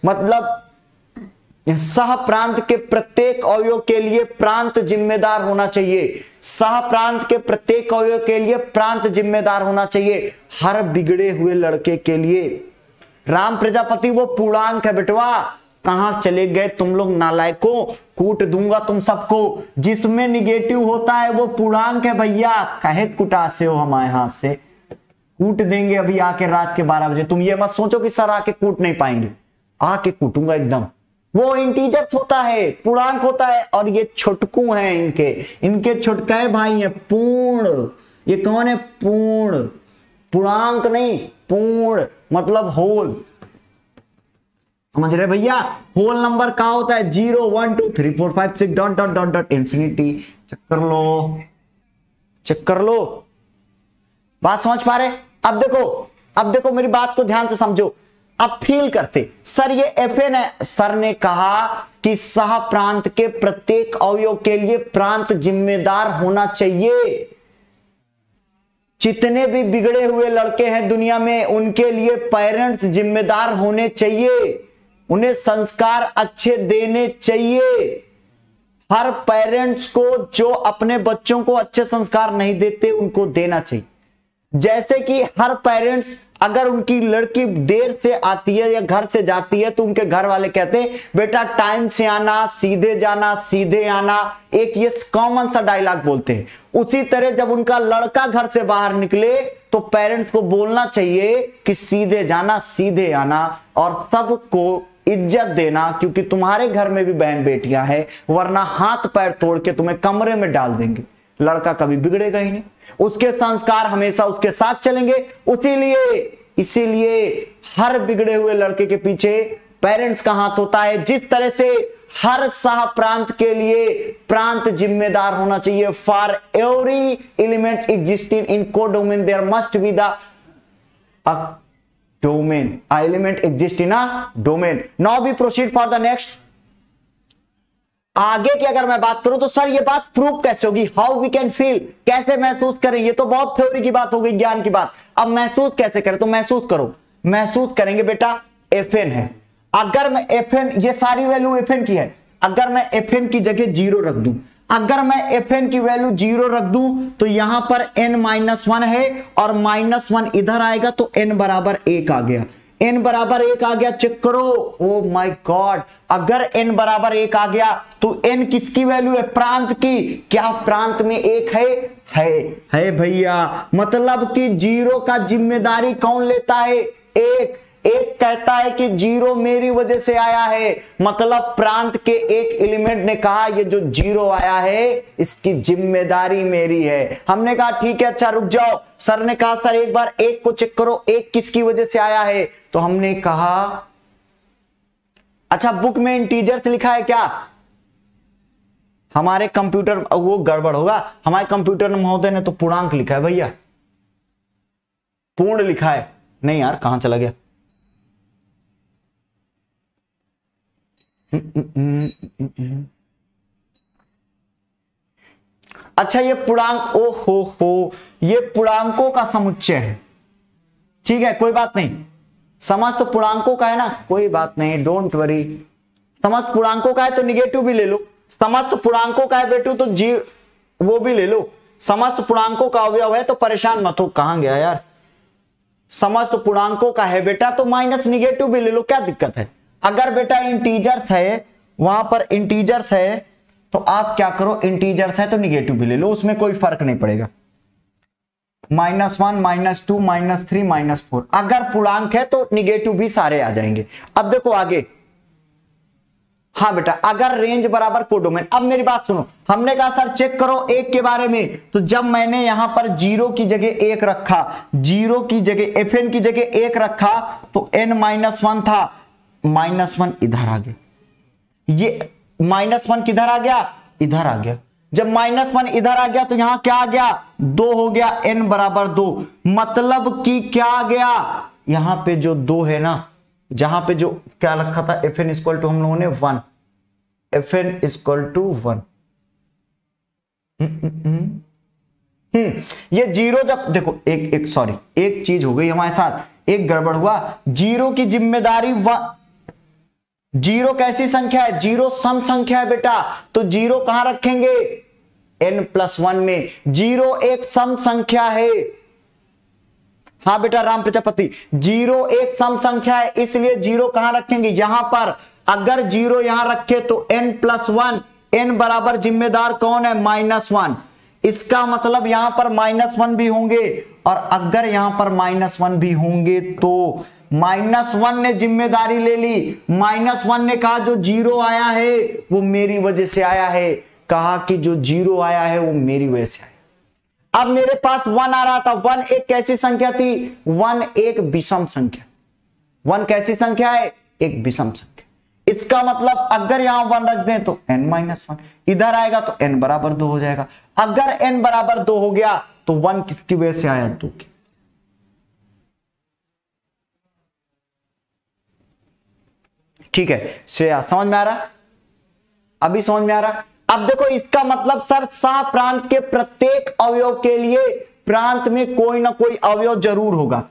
मतलब सह प्रांत के प्रत्येक अवयव के लिए प्रांत जिम्मेदार होना चाहिए। सह प्रांत के प्रत्येक अवयव के लिए प्रांत जिम्मेदार होना चाहिए, हर बिगड़े हुए लड़के के लिए। राम प्रजापति वो पूर्णांक है बेटवा, कहां चले गए तुम लोग नालायकों, कूट दूंगा तुम सबको। जिसमें निगेटिव होता है वो पूर्णांक है भैया, कहे कुटासे हो हमारे हाथ से, कूट देंगे अभी आके रात के 12 बजे। तुम ये मत सोचो कि सर आके कूट नहीं पाएंगे, आके कूटूंगा एकदम। वो इंटीजर्स होता है, पूर्णांक होता है, और ये छुटकू हैं, इनके छुटकाए भाई हैं पूर्ण। ये कौन है? पूर्ण, पूर्णांक नहीं, पूर्ण मतलब होल, समझ रहे भैया? होल नंबर कहा होता है? 0 1 2 3 4 5 6 dot dot dot dot infinity. Check कर लो, चेक कर लो, बात समझ पा रहे? अब देखो मेरी बात को ध्यान से समझो। अब फील करते, सर ये एफएन है। सर ने कहा कि सह प्रांत के प्रत्येक अवयव के लिए प्रांत जिम्मेदार होना चाहिए। जितने भी बिगड़े हुए लड़के हैं दुनिया में, उनके लिए पेरेंट्स जिम्मेदार होने चाहिए, उन्हें संस्कार अच्छे देने चाहिए। हर पेरेंट्स को जो अपने बच्चों को अच्छे संस्कार नहीं देते उनको देना चाहिए। जैसे कि हर पेरेंट्स, अगर उनकी लड़की देर से आती है या घर से जाती है तो उनके घर वाले कहते हैं बेटा टाइम से आना, सीधे जाना, सीधे आना, एक ये कॉमन सा डायलॉग बोलते हैं। उसी तरह जब उनका लड़का घर से बाहर निकले तो पेरेंट्स को बोलना चाहिए कि सीधे जाना, सीधे आना, और सबको इज्जत देना, क्योंकि तुम्हारे घर में भी बहन बेटियां हैं, वरना हाथ पैर तोड़ के तुम्हें कमरे में डाल देंगे। लड़का कभी बिगड़ेगा ही नहीं, उसके संस्कार हमेशा उसके साथ चलेंगे। इसीलिए हर बिगड़े हुए लड़के के पीछे पेरेंट्स का हाथ होता है। जिस तरह से हर सह प्रांत के लिए प्रांत जिम्मेदार होना चाहिए। For every element existing in codomain there must be the domain, element exist in a domain. Now we proceed for the next. आगे की अगर मैं बात करूं तो सर ये बात प्रूव कैसे होगी? हाउ वी कैन फील, कैसे महसूस करें? ये तो बहुत थ्योरी की बात हो गई, ज्ञान की बात। अब महसूस कैसे करें? तो महसूस करो, महसूस करेंगे बेटा। एफएन है, अगर मैं एफएन, ये सारी वैल्यू एफएन की है, अगर मैं एफएन की जगह 0 रख दूं, अगर मैं एफएन की वैल्यू 0 रख दूं तो यहां पर n-1 है और -1 इधर आएगा तो n बराबर 1 आ गया। n बराबर 1 आ गया, चेक करो। ओ माय गॉड, अगर n बराबर 1 आ गया तो n किसकी वैल्यू है? प्रांत की। क्या प्रांत में 1 है भैया। मतलब कि 0 का जिम्मेदारी कौन लेता है? 1 कहता है कि 0 मेरी वजह से आया है, मतलब प्रांत के एक एलिमेंट ने कहा ये जो 0 आया है इसकी जिम्मेदारी मेरी है। हमने कहा ठीक है, अच्छा रुक जाओ। सर ने कहा सर एक बार 1 को चेक करो, 1 किसकी वजह से आया है? तो हमने कहा अच्छा बुक में इंटीजर्स लिखा है क्या? हमारे कंप्यूटर वो गड़बड़ होगा, हमारे कंप्यूटर महोदय ने तो पूर्णांक लिखा है भैया, पूर्ण लिखा है। नहीं यार, कहां चला गया? अच्छा ये पूर्णांक, ओ हो, ये पूर्णांकों का समुच्चय है। ठीक है, कोई बात नहीं, समस्त पूर्णांकों का है ना, कोई बात नहीं, डोंट वरी। समस्त पूर्णांकों का है तो निगेटिव भी ले लो, समस्त पूर्णांकों का है बेटू तो जी वो भी ले लो। समस्त पूर्णांकों का अवयव है तो परेशान मत हो। कहां गया यार? समस्त पूर्णांकों का है बेटा तो माइनस निगेटिव भी ले लो, क्या दिक्कत है? अगर बेटा इंटीजर्स है, वहां पर इंटीजर्स है तो आप क्या करो, इंटीजर्स है तो निगेटिव भी ले लो, उसमें कोई फर्क नहीं पड़ेगा। -1, -2, -3, -4, अगर पूर्णांक है तो निगेटिव भी सारे आ जाएंगे। अब देखो आगे, हाँ बेटा, अगर रेंज बराबर कोडोमेन। अब मेरी बात सुनो, हमने कहा सर चेक करो 1 के बारे में, तो जब मैंने यहां पर 0 की जगह 1 रखा, 0 की जगह fn की जगह 1 रखा तो n-1 था, -1 इधर आ गया। ये -1 किधर आ गया? इधर आ गया। जब -1 इधर आ गया तो यहां क्या आ गया? 2 हो गया, n बराबर 2। मतलब कि क्या आ गया? यहां पे जो 2 है ना, जहां पे जो क्या रखा था fn इक्वल टू हम लोगों ने 1, fn इक्वल टू 1। ये 0 जब देखो एक सॉरी एक चीज हो गई हमारे साथ, एक गड़बड़ हुआ। 0 की जिम्मेदारी 0 कैसी संख्या है? 0 सम संख्या है बेटा, तो 0 कहां रखेंगे? n+1 में। 0 एक सम संख्या है। हाँ बेटा राम प्रजापति, 0 एक सम संख्या है, इसलिए 0 कहां रखेंगे, यहां पर। अगर 0 यहां रखे तो n+1, n बराबर जिम्मेदार कौन है, -1। इसका मतलब यहां पर -1 भी होंगे, और अगर यहां पर -1 भी होंगे तो -1 ने जिम्मेदारी ले ली। -1 ने कहा जो 0 आया है वो मेरी वजह से आया है, कहा कि जो 0 आया है वो मेरी वजह से आया। अब मेरे पास 1 आ रहा था। 1 एक कैसी संख्या थी, 1 एक विषम संख्या। 1 कैसी संख्या है, एक विषम संख्या। इसका मतलब अगर यहां 1 रख दें तो n-1, इधर आएगा तो n बराबर 2 हो जाएगा। अगर n बराबर 2 हो गया तो 1 किसकी वजह से आया, 2 की। ठीक है श्रेया, समझ में आ रहा, अभी समझ में आ रहा। अब देखो इसका मतलब सर सह प्रांत के प्रत्येक अवयव के लिए प्रांत में कोई ना कोई अवयव जरूर होगा।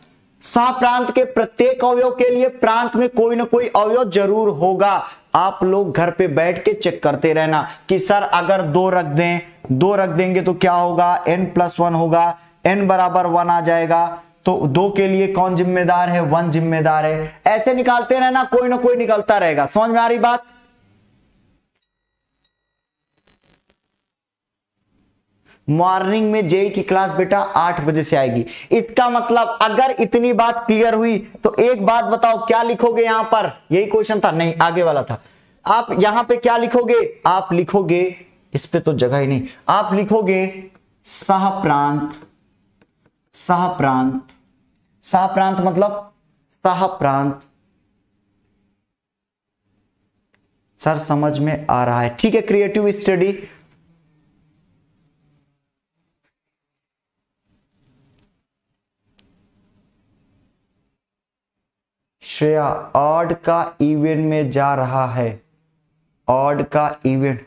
सह प्रांत के प्रत्येक अवयव के लिए प्रांत में कोई ना कोई अवयव जरूर होगा। आप लोग घर पे बैठ के चेक करते रहना कि सर अगर 2 रख दें, 2 रख देंगे तो क्या होगा, n+1 होगा, n बराबर 1 आ जाएगा। तो 2 के लिए कौन जिम्मेदार है, 1 जिम्मेदार है। ऐसे निकालते रहना, कोई ना कोई निकलता रहेगा। समझ में आ रही बात। मॉर्निंग में जेई की क्लास बेटा 8 बजे से आएगी। इसका मतलब अगर इतनी बात क्लियर हुई तो एक बात बताओ, क्या लिखोगे यहां पर, यही क्वेश्चन था, नहीं आगे वाला था। आप यहां पे क्या लिखोगे, आप लिखोगे, इस पे तो जगह ही नहीं, आप लिखोगे सह प्रांत। सह प्रांत, सह प्रांत मतलब सह प्रांत। सर समझ में आ रहा है, ठीक है। क्रिएटिव स्टडी, श्रेया ऑड का इवन में जा रहा है, ऑड का इवन।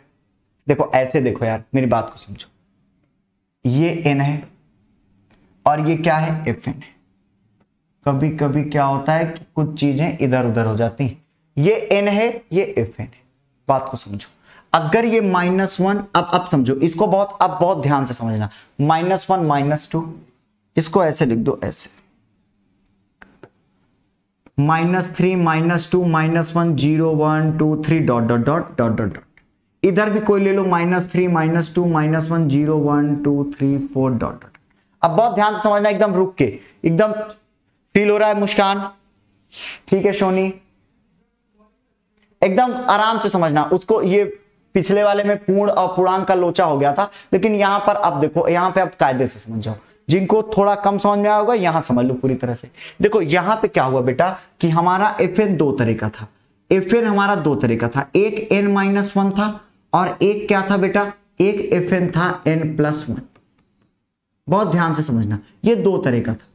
देखो ऐसे देखो यार, मेरी बात को समझो, ये n है और ये क्या है, fn है। कभी कभी क्या होता है कि कुछ चीजें इधर उधर हो जाती हैं। ये n है, ये fn है। बात को समझो, अगर ये -1, अब समझो इसको, अब बहुत ध्यान से समझना। -1 -2, इसको ऐसे लिख दो, ऐसे -3 -2 -1 0 1 2 3 dot dot dot dot dot. इधर भी कोई ले लो, -3 -2 -1 0 1 2 3 4 डॉट डॉट। अब बहुत ध्यान से समझना, एकदम रुक के, एकदम फील हो रहा है मुस्कान, ठीक है सोनी, एकदम आराम से समझना उसको। ये पिछले वाले में पूर्ण और पूर्णांक का लोचा हो गया था, लेकिन यहां पर अब देखो, यहां पे अब कायदे से समझ जाओ। जिनको थोड़ा कम समझ में आया होगा यहां समझ लो पूरी तरह से। देखो यहां पे क्या हुआ बेटा कि हमारा fn 2 तरह का था। fn हमारा 2 तरह का था, एक n-1 था और एक क्या था बेटा, एक fn था n+1। बहुत ध्यान से समझना, ये 2 तरह का था।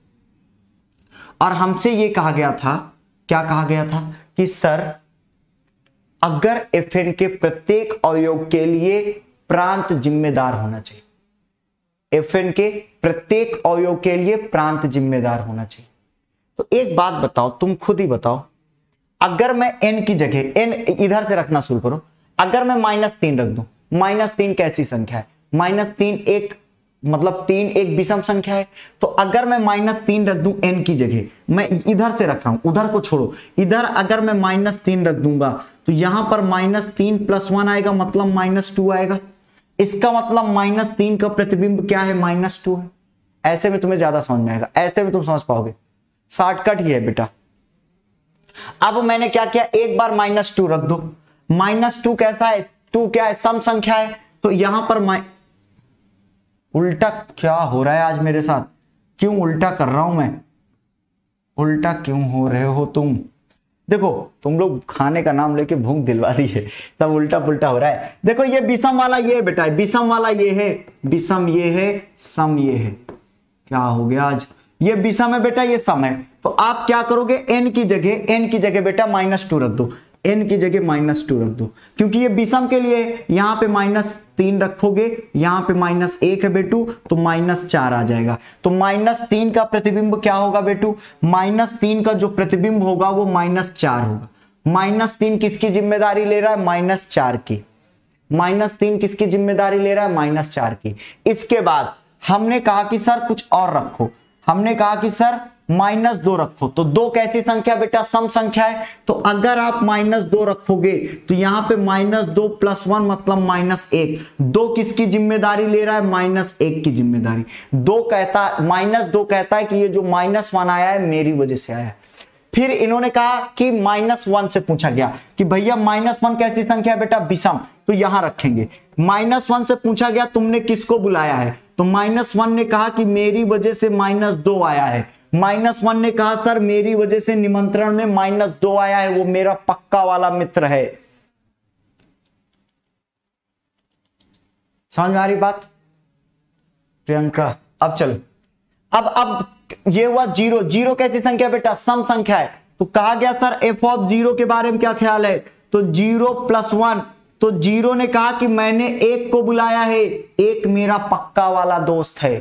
और हमसे ये कहा गया था, क्या कहा गया था कि सर अगर fn के प्रत्येक अवयव के लिए प्रांत जिम्मेदार होना चाहिए, fn के प्रत्येक अवयव के लिए प्रांत जिम्मेदार होना चाहिए। तो एक बात बताओ, तुम खुद ही बताओ, अगर मैं n की जगह, n इधर से रखना शुरू करो, अगर मैं -3 रख दूं, -3 कैसी संख्या है, -3 एक मतलब 3 एक विषम संख्या है। तो अगर मैं -3 रख दूं n की जगह, मैं इधर से रख रहा हूं, उधर को छोड़ो, इधर अगर मैं -3 रख दूंगा तो यहां पर -3 + 1 आएगा, मतलब -2 आएगा। इसका मतलब -3 का प्रतिबिंब क्या है, -2 है। ऐसे में तुम्हें ज्यादा समझ में आएगा, ऐसे में तुम समझ पाओगे, शॉर्टकट ही है बेटा। अब मैंने क्या किया, एक बार -2 रख दो। -2 कैसा है, 2 क्या है, सम संख्या है। तो यहां पर उल्टा क्या हो रहा है आज मेरे साथ, क्यों उल्टा कर रहा हूं मैं, उल्टा क्यों हो रहे हो तुम। देखो तुम लोग खाने का नाम लेके भूख दिलवा दी है, सब उल्टा पुल्टा हो रहा है। देखो ये विषम वाला ये है बेटा, विषम वाला ये है, विषम ये है, सम ये है। क्या हो गया आज, ये विषम है बेटा, ये सम है। तो आप क्या करोगे, n की जगह बेटा -2 रख दो, n की जगह -2 रख दो, क्योंकि ये विषम के लिए यहां पे -3 रखोगे, यहां पे -1 है बेटू, तो -4 आ जाएगा। तो -3 का प्रतिबिंब क्या होगा बेटू, -3 का जो प्रतिबिंब होगा वो -4 होगा। -3 किसकी जिम्मेदारी ले रहा है, -4 की। -3 किसकी जिम्मेदारी ले रहा है? -4 की। इसके बाद हमने कहा कि सर कुछ और रखो, हमने कहा कि सर -2 रखो। तो 2 कैसी संख्या बेटा? सम संख्या है। तो अगर आप -2 रखोगे तो यहां पे -2 + 1 मतलब -1। 2 किसकी जिम्मेदारी ले रहा है? -1 की जिम्मेदारी। 2 कहता है कि ये जो -1 आया है मेरी वजह से आया है। फिर इन्होंने कहा कि -1 से पूछा गया कि भैया -1 कैसी संख्या है बेटा? विषम। तो यहां रखेंगे। -1 से पूछा गया तुमने किसको बुलाया है? तो -1 ने कहा कि मेरी वजह से -2 आया है। -1 ने कहा सर मेरी वजह से निमंत्रण में -2 आया है, वो मेरा पक्का वाला मित्र है। समझ में आ रही बात प्रियंका? अब चलो, अब ये हुआ 0। 0 कैसी संख्या बेटा? सम संख्या है। तो कहा गया सर f(0) के बारे में क्या ख्याल है? तो 0 + 1। तो 0 ने कहा कि मैंने 1 को बुलाया है, 1 मेरा पक्का वाला दोस्त है।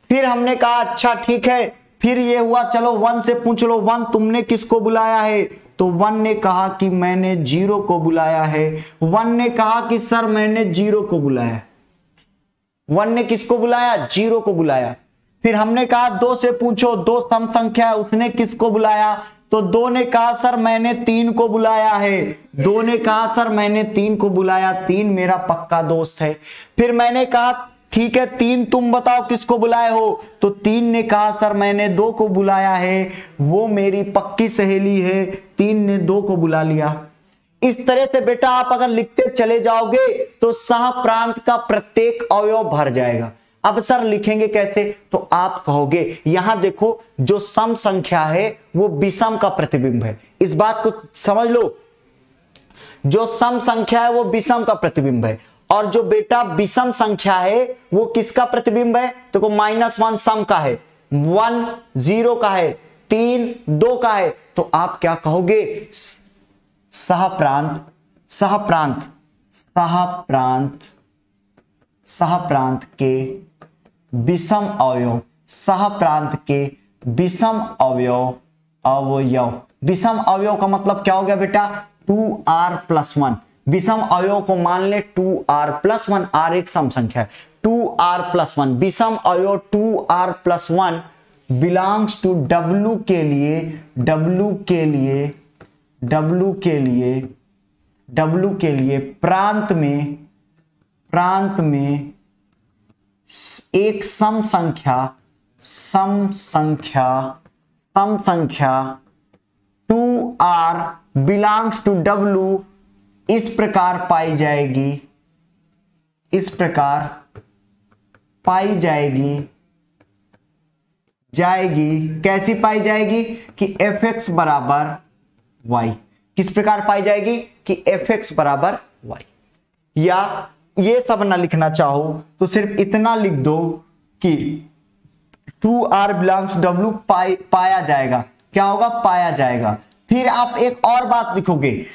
फिर हमने कहा अच्छा ठीक है। फिर ये हुआ चलो 1 से पूछ लो, 1 तुमने किसको बुलाया है? तो 1 ने कहा कि मैंने 0 को बुलाया है। 1 ने कहा कि सर मैंने 0 को बुलाया। 1 ने किसको बुलाया? 0 को बुलाया। फिर हमने कहा 2 से पूछो, 2 सम संख्या है, उसने किसको बुलाया? तो 2 ने कहा सर मैंने 3 को बुलाया है। 2 ने कहा सर मैंने 3 को बुलाया, 3 मेरा पक्का दोस्त है। फिर मैंने कहा ठीक है 3 तुम बताओ किसको बुलाए हो? तो 3 ने कहा सर मैंने 2 को बुलाया है, वो मेरी पक्की सहेली है। 3 ने 2 को बुला लिया। इस तरह से बेटा आप अगर लिखते चले जाओगे तो सह प्रांत का प्रत्येक अवयव भर जाएगा। अब सर लिखेंगे कैसे? तो आप कहोगे यहां देखो जो सम संख्या है वो विषम का प्रतिबिंब है। इस बात को समझ लो, जो सम संख्या है वो विषम का प्रतिबिंब है। और जो बेटा विषम संख्या है वो किसका प्रतिबिंब है? तो -1 सम का है, 1 0 का है, 3 2 का है। तो आप क्या कहोगे? सहप्रांत के विषम अवयव, सहप्रांत के विषम अवयव। विषम अवयव का मतलब क्या हो गया बेटा? 2r + 1। विषम अवयव को मान ले 2r + 1। r एक सम संख्या है। 2r + 1 विषम अवयव 2r + 1 बिलोंग्स टू w के लिए प्रांत में एक सम संख्या 2r बिलोंग्स टू w इस प्रकार पाई जाएगी, कैसी पाई जाएगी? कि fx बराबर y। किस प्रकार पाई जाएगी? कि fx बराबर y। या ये सब ना लिखना चाहो तो सिर्फ इतना लिख दो कि 2r बिलोंग्स टू w पाया जाएगा। क्या होगा? पाया जाएगा। फिर आप एक और बात लिखोगे,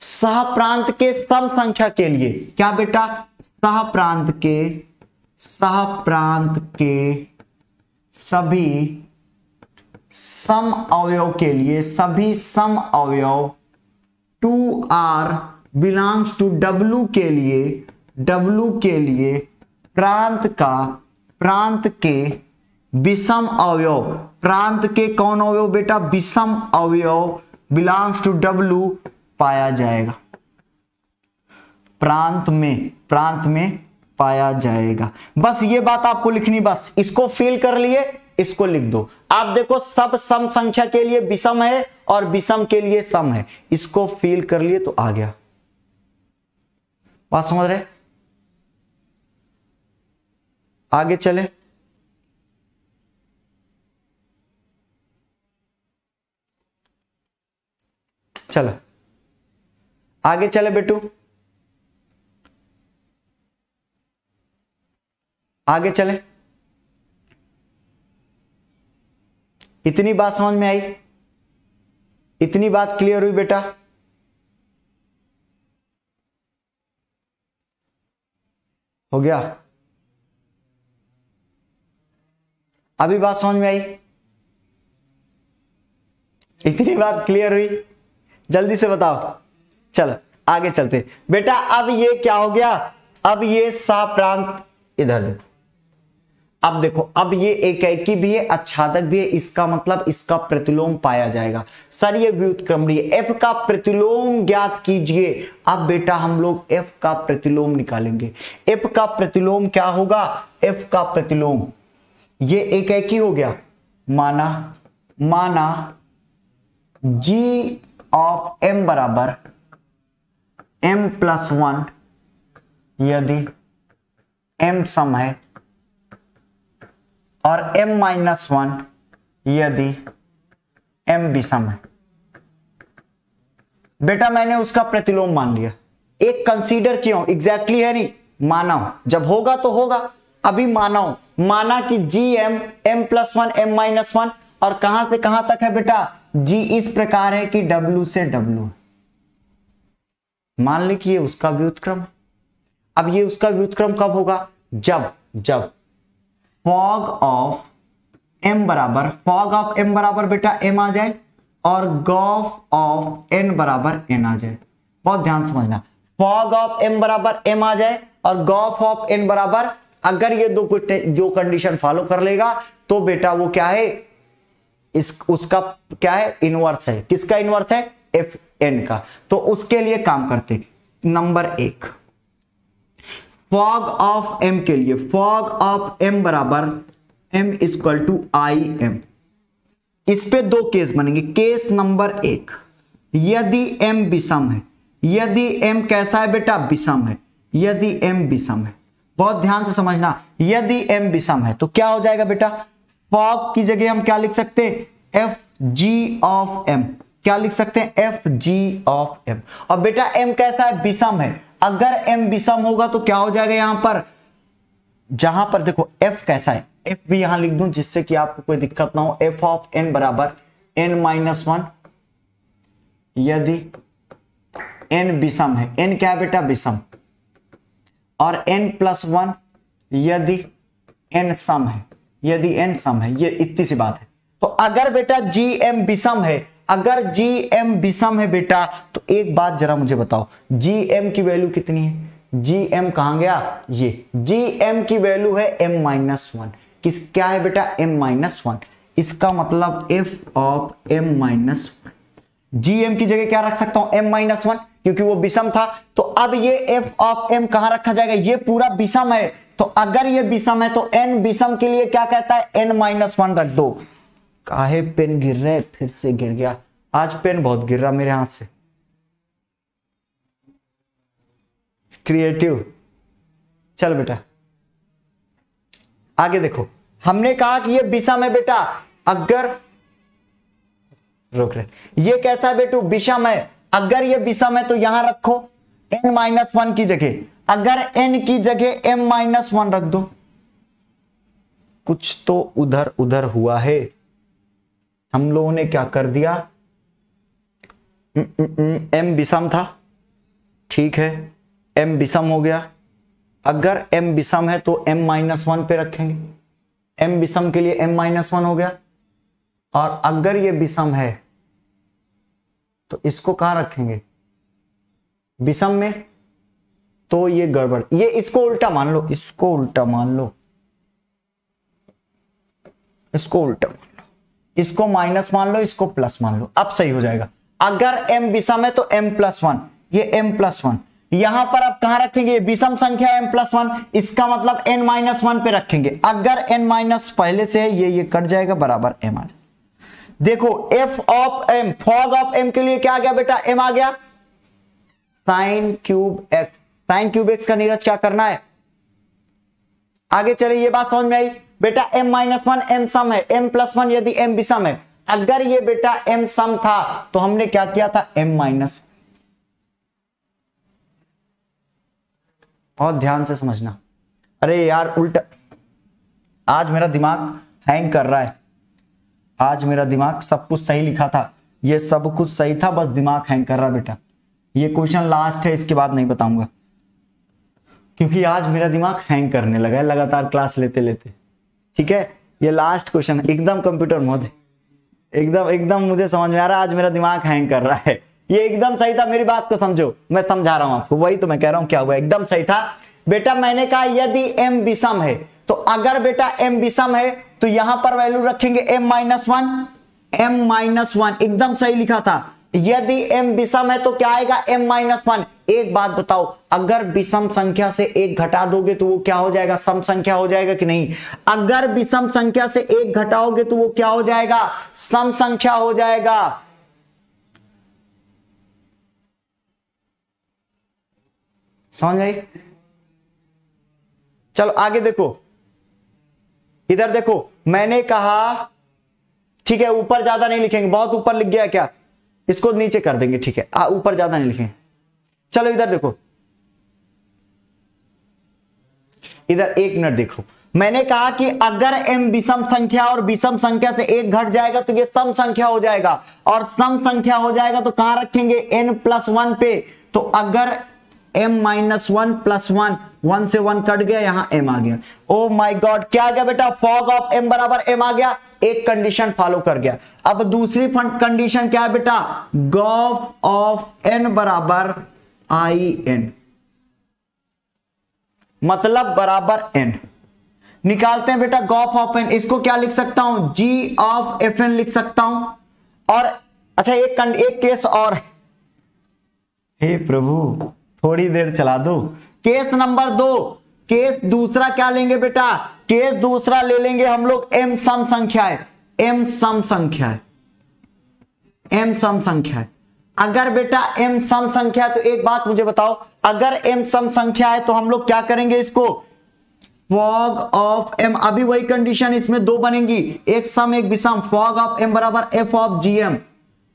सहप्रांत के सम संख्या के लिए। क्या बेटा? सहप्रांत के सभी सम अवयव के लिए, सभी सम अवयव 2r बिलोंग्स टू w के लिए प्रांत के विषम अवयव, प्रांत के कौन अवयव बेटा? विषम अवयव बिलोंग्स टू w पाया जाएगा। प्रांत में पाया जाएगा। बस ये बात आपको लिखनी, बस इसको फिल कर लिए, इसको लिख दो। आप देखो सब सम संख्या के लिए विषम है और विषम के लिए सम है, इसको फिल कर लिए तो आ गया। बात समझ रहे? आगे चले। चलो आगे चले बेटू, आगे चले। इतनी बात समझ में आई? इतनी बात क्लियर हुई बेटा? हो गया? अभी बात समझ में आई? इतनी बात क्लियर हुई? जल्दी से बताओ। चलो आगे चलते बेटा। अब ये क्या हो गया, अब ये सप्रांत इधर देखो, अब देखो, अब ये एकाएकी भी है, आच्छादक भी है, इसका मतलब इसका प्रतिलोम पाया जाएगा। सर ये व्युत्क्रमणीय, एफ का प्रतिलोम ज्ञात कीजिए। अब बेटा हम लोग एफ का प्रतिलोम निकालेंगे। एफ का प्रतिलोम क्या होगा, एफ का प्रतिलोम, ये एकाएकी हो गया, माना जी ऑफ एम बराबर एम प्लस 1 यदि एम सम है और m माइनस 1 यदि m विषम है। बेटा मैंने उसका प्रतिलोम मान लिया, एक कंसीडर किया हूं, एग्जैक्टली है नहीं, माना हूं, जब होगा तो होगा, अभी माना हूं, माना कि gm m plus 1 m minus 1 और कहां से कहां तक है बेटा, g इस प्रकार है कि w से w, मान ले कि ये उसका व्युत्क्रम। अब ये उसका व्युत्क्रम कब होगा, जब फॉग ऑफ m बराबर, फॉग ऑफ m बराबर बेटा m आ जाए और गॉफ ऑफ n बराबर n आ जाए। बहुत ध्यान समझना, फॉग ऑफ m बराबर m आ जाए और गॉफ ऑफ n बराबर, अगर ये जो कंडीशन फॉलो कर लेगा तो बेटा वो क्या है, उसका क्या है, इनवर्स है। किसका इनवर्स है, एफ एन का। तो उसके लिए काम करते, नंबर 1 फॉग ऑफ m के लिए, फॉग ऑफ m बराबर m equal to I m. इस पे दो केस बनेंगे। केस नंबर 1, यदि m विषम है, यदि m कैसा है बेटा, विषम है, यदि m विषम है, बहुत ध्यान से समझना, यदि m विषम है तो क्या हो जाएगा बेटा, फॉग की जगह हम क्या लिख सकते हैं, एफ जी ऑफ m, क्या लिख सकते हैं, एफ जी ऑफ m। और बेटा m कैसा है, विषम है, अगर m विषम होगा तो क्या हो जाएगा, यहां पर जहां पर देखो f कैसा है, f भी यहां लिख दूं जिससे कि आपको कोई दिक्कत ना हो, f ऑफ n बराबर n माइनस 1 यदि n विषम है, n क्या है बेटा, विषम, और n प्लस 1 यदि n सम है, यदि n सम है, ये इतनी सी बात है। तो अगर बेटा gm विषम है, अगर gm विषम है बेटा, तो एक बात जरा मुझे बताओ, gm की वैल्यू कितनी है, gm कहां गया, ये gm की वैल्यू है m माइनस 1, किस क्या है बेटा, m माइनस 1, इसका मतलब f of m minus 1, gm की जगह क्या रख सकता हूं, m माइनस 1, क्योंकि वो विषम था। तो अब ये f ऑफ m कहां रखा जाएगा, ये पूरा विषम है, तो अगर ये विषम है तो n विषम के लिए क्या कहता है, n माइनस 1 रख दो। काहे पेन गिर रहे, फिर से गिर गया, आज पेन बहुत गिर रहा मेरे हाथ से, क्रिएटिव। चल बेटा आगे देखो, हमने कहा कि ये विषम है बेटा, अगर रोक रहे, ये कैसा है बेटू, विषम है, अगर ये विषम है तो यहां रखो n माइनस 1 की जगह, अगर n की जगह m माइनस 1 रख दो। कुछ तो उधर उधर हुआ है, हम लोगों ने क्या कर दिया, m विषम था, ठीक है, m विषम हो गया, अगर m विषम है तो m माइनस 1 पे रखेंगे, m विषम के लिए m माइनस 1 हो गया, और अगर ये विषम है तो इसको कहां रखेंगे, विषम में, तो ये गड़बड़, ये इसको उल्टा मान लो, इसको उल्टा मान लो, इसको उल्टा मान लो, इसको माइनस मान लो, इसको प्लस मान लो, अब सही हो जाएगा। अगर m विषम है तो m प्लस 1, ये m प्लस 1, यहां पर आप कहां रखेंगे, विषम संख्या m प्लस 1, इसका मतलब n माइनस 1 पे रखेंगे, अगर n माइनस पहले से है, ये कट जाएगा, बराबर m आ जाए। देखो f of m, fog of m के लिए क्या आ गया बेटा, m आ गया, sine cube x, sine cube x का नीरज क्या करना है, आगे चले, ये बात समझ में आई बेटा, m माइनस 1 m सम है, m प्लस 1 यदि m विषम है, अगर ये बेटा m सम था तो हमने क्या किया था, m माइनस। बहुत ध्यान से समझना, अरे यार उल्टा, आज मेरा दिमाग हैंग कर रहा है, आज मेरा दिमाग, सब कुछ सही लिखा था, ये सब कुछ सही था, बस दिमाग हैंग कर रहा बेटा। ये क्वेश्चन लास्ट है, इसके बाद नहीं बताऊंगा, क्योंकि आज मेरा दिमाग हैंग करने लगा है लगातार क्लास लेते लेते, ठीक है, ये लास्ट क्वेश्चन है, एकदम कंप्यूटर मोड है, एकदम मुझे समझ में आ रहा है, आज मेरा दिमाग हैंग कर रहा है, ये एकदम सही था, मेरी बात को समझो, मैं समझा रहा हूं आपको, वही तो मैं कह रहा हूं क्या हुआ, एकदम सही था बेटा। मैंने कहा यदि m विषम है, तो अगर बेटा m विषम है तो यहां पर वैल्यू रखेंगे m-1, m-1, एकदम सही लिखा था। यदि m विषम है तो क्या आएगा m-1। एक बात बताओ, अगर विषम संख्या से एक घटा दोगे तो वो क्या हो जाएगा, सम संख्या हो जाएगा कि नहीं? अगर विषम संख्या से एक घटाओगे तो वो क्या हो जाएगा, सम संख्या हो जाएगा। समझ गई? चलो आगे देखो, इधर देखो, मैंने कहा ठीक है ऊपर ज्यादा नहीं लिखेंगे, बहुत ऊपर लिख गया क्या, इसको नीचे कर देंगे, ठीक है ऊपर ज्यादा नहीं लिखेंगे। चलो इधर देखो, इधर एक मिनट देखो, मैंने कहा कि अगर m विषम संख्या और विषम संख्या से एक घट जाएगा तो ये सम संख्या हो जाएगा, और सम संख्या हो जाएगा तो कहां रखेंगे, n+1 पे। तो अगर m-1 + 1, 1 से 1 कट गया, यहां m आ गया। ओ माय गॉड, क्या आ गया बेटा, फॉग ऑफ m बराबर m आ गया, एक कंडीशन फॉलो कर गया। अब दूसरी कंडीशन क्या है बेटा, गॉफ ऑफ n बराबर in, मतलब बराबर n। निकालते हैं बेटा गॉफ ऑफ n, इसको क्या लिख सकता हूं, g ऑफ fn लिख सकता हूं। और अच्छा एक केस और, हे प्रभु थोड़ी देर चला दो। केस नंबर 2, केस दूसरा क्या लेंगे बेटा, केस दूसरा ले लेंगे हम लोग m सम संख्या है, m सम संख्या है, m सम संख्या है। अगर बेटा m सम संख्या है तो एक बात मुझे बताओ, अगर m सम संख्या है तो हम लोग क्या करेंगे, इसको फॉग ऑफ m, अभी वही कंडीशन इसमें दो बनेंगी, एक सम एक विषम, फॉग ऑफ m बराबर f of gm,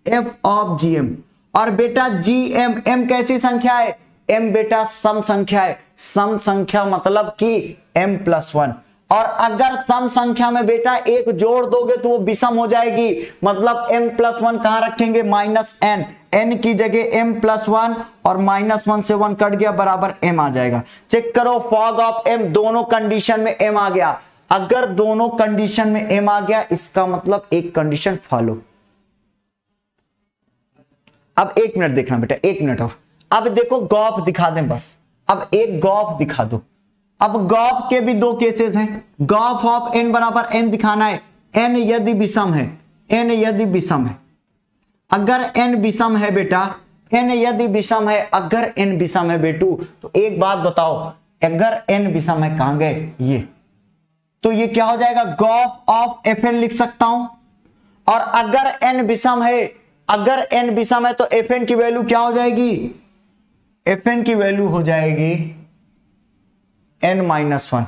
f of gm। और बेटा gm, m कैसी संख्या है, m बेटा सम संख्या है, सम संख्या मतलब कि m+1। और अगर सम संख्या में बेटा एक जोड़ दोगे तो वो विषम हो जाएगी, मतलब m+1 कहां रखेंगे, -n, n की जगह m+1 और -1 से 1 कट गया, बराबर m आ जाएगा। चेक करो, फॉग ऑफ m, दोनों कंडीशन में m आ गया। अगर दोनों कंडीशन में m आ गया, इसका मतलब एक कंडीशन फॉलो। अब एक मिनट देखना बेटा, एक मिनट और, अब देखो गॉफ दिखा दें बस, अब एक गॉफ दिखा दो। अब गॉफ के भी दो केसेस हैं, गॉफ ऑफ n बराबर n दिखाना है, n यदि विषम है, n यदि विषम है, अगर n विषम है बेटा, n यदि विषम है, अगर n विषम है बेटू, तो एक बात बताओ, अगर n विषम है, कहां गए ये, तो ये क्या हो जाएगा, गॉफ ऑफ fn लिख सकता हूं। और अगर n विषम है, अगर n विषम है तो fn की वैल्यू क्या हो जाएगी, fn की वैल्यू हो जाएगी n-1।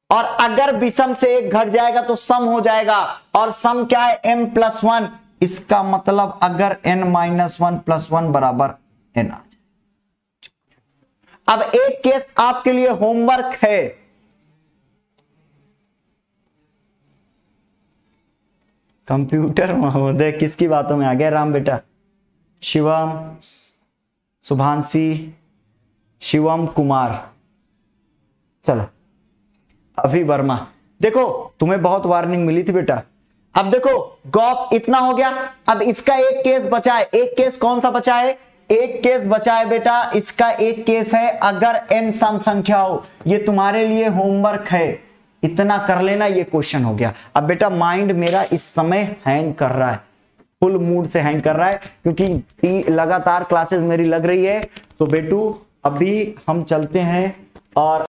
और अगर विषम से एक घट जाएगा तो सम हो जाएगा, और सम क्या है, m+1, इसका मतलब अगर n-1 + 1 बराबर n आ जाए। अब एक केस आपके लिए होमवर्क है, कंप्यूटर महोदय किसकी बातों में आ गया, राम बेटा, शिवम, शुभांशी, शिवम कुमार, चलो अभी वर्मा। देखो तुम्हें बहुत वार्निंग मिली थी बेटा। अब देखो गॉफ इतना हो गया, अब इसका एक केस बचा है, एक केस कौन सा बचा है, एक केस बचा है बेटा, इसका एक केस है अगर n सम संख्या हो। ये तुम्हारे लिए होमवर्क है, इतना कर लेना, ये क्वेश्चन हो गया। अब बेटा माइंड मेरा इस समय हैंग कर रहा है, फुल मूड से हैंग कर रहा है, क्योंकि लगातार क्लासेस मेरी लग रही है। तो बेटू अभी हम चलते हैं और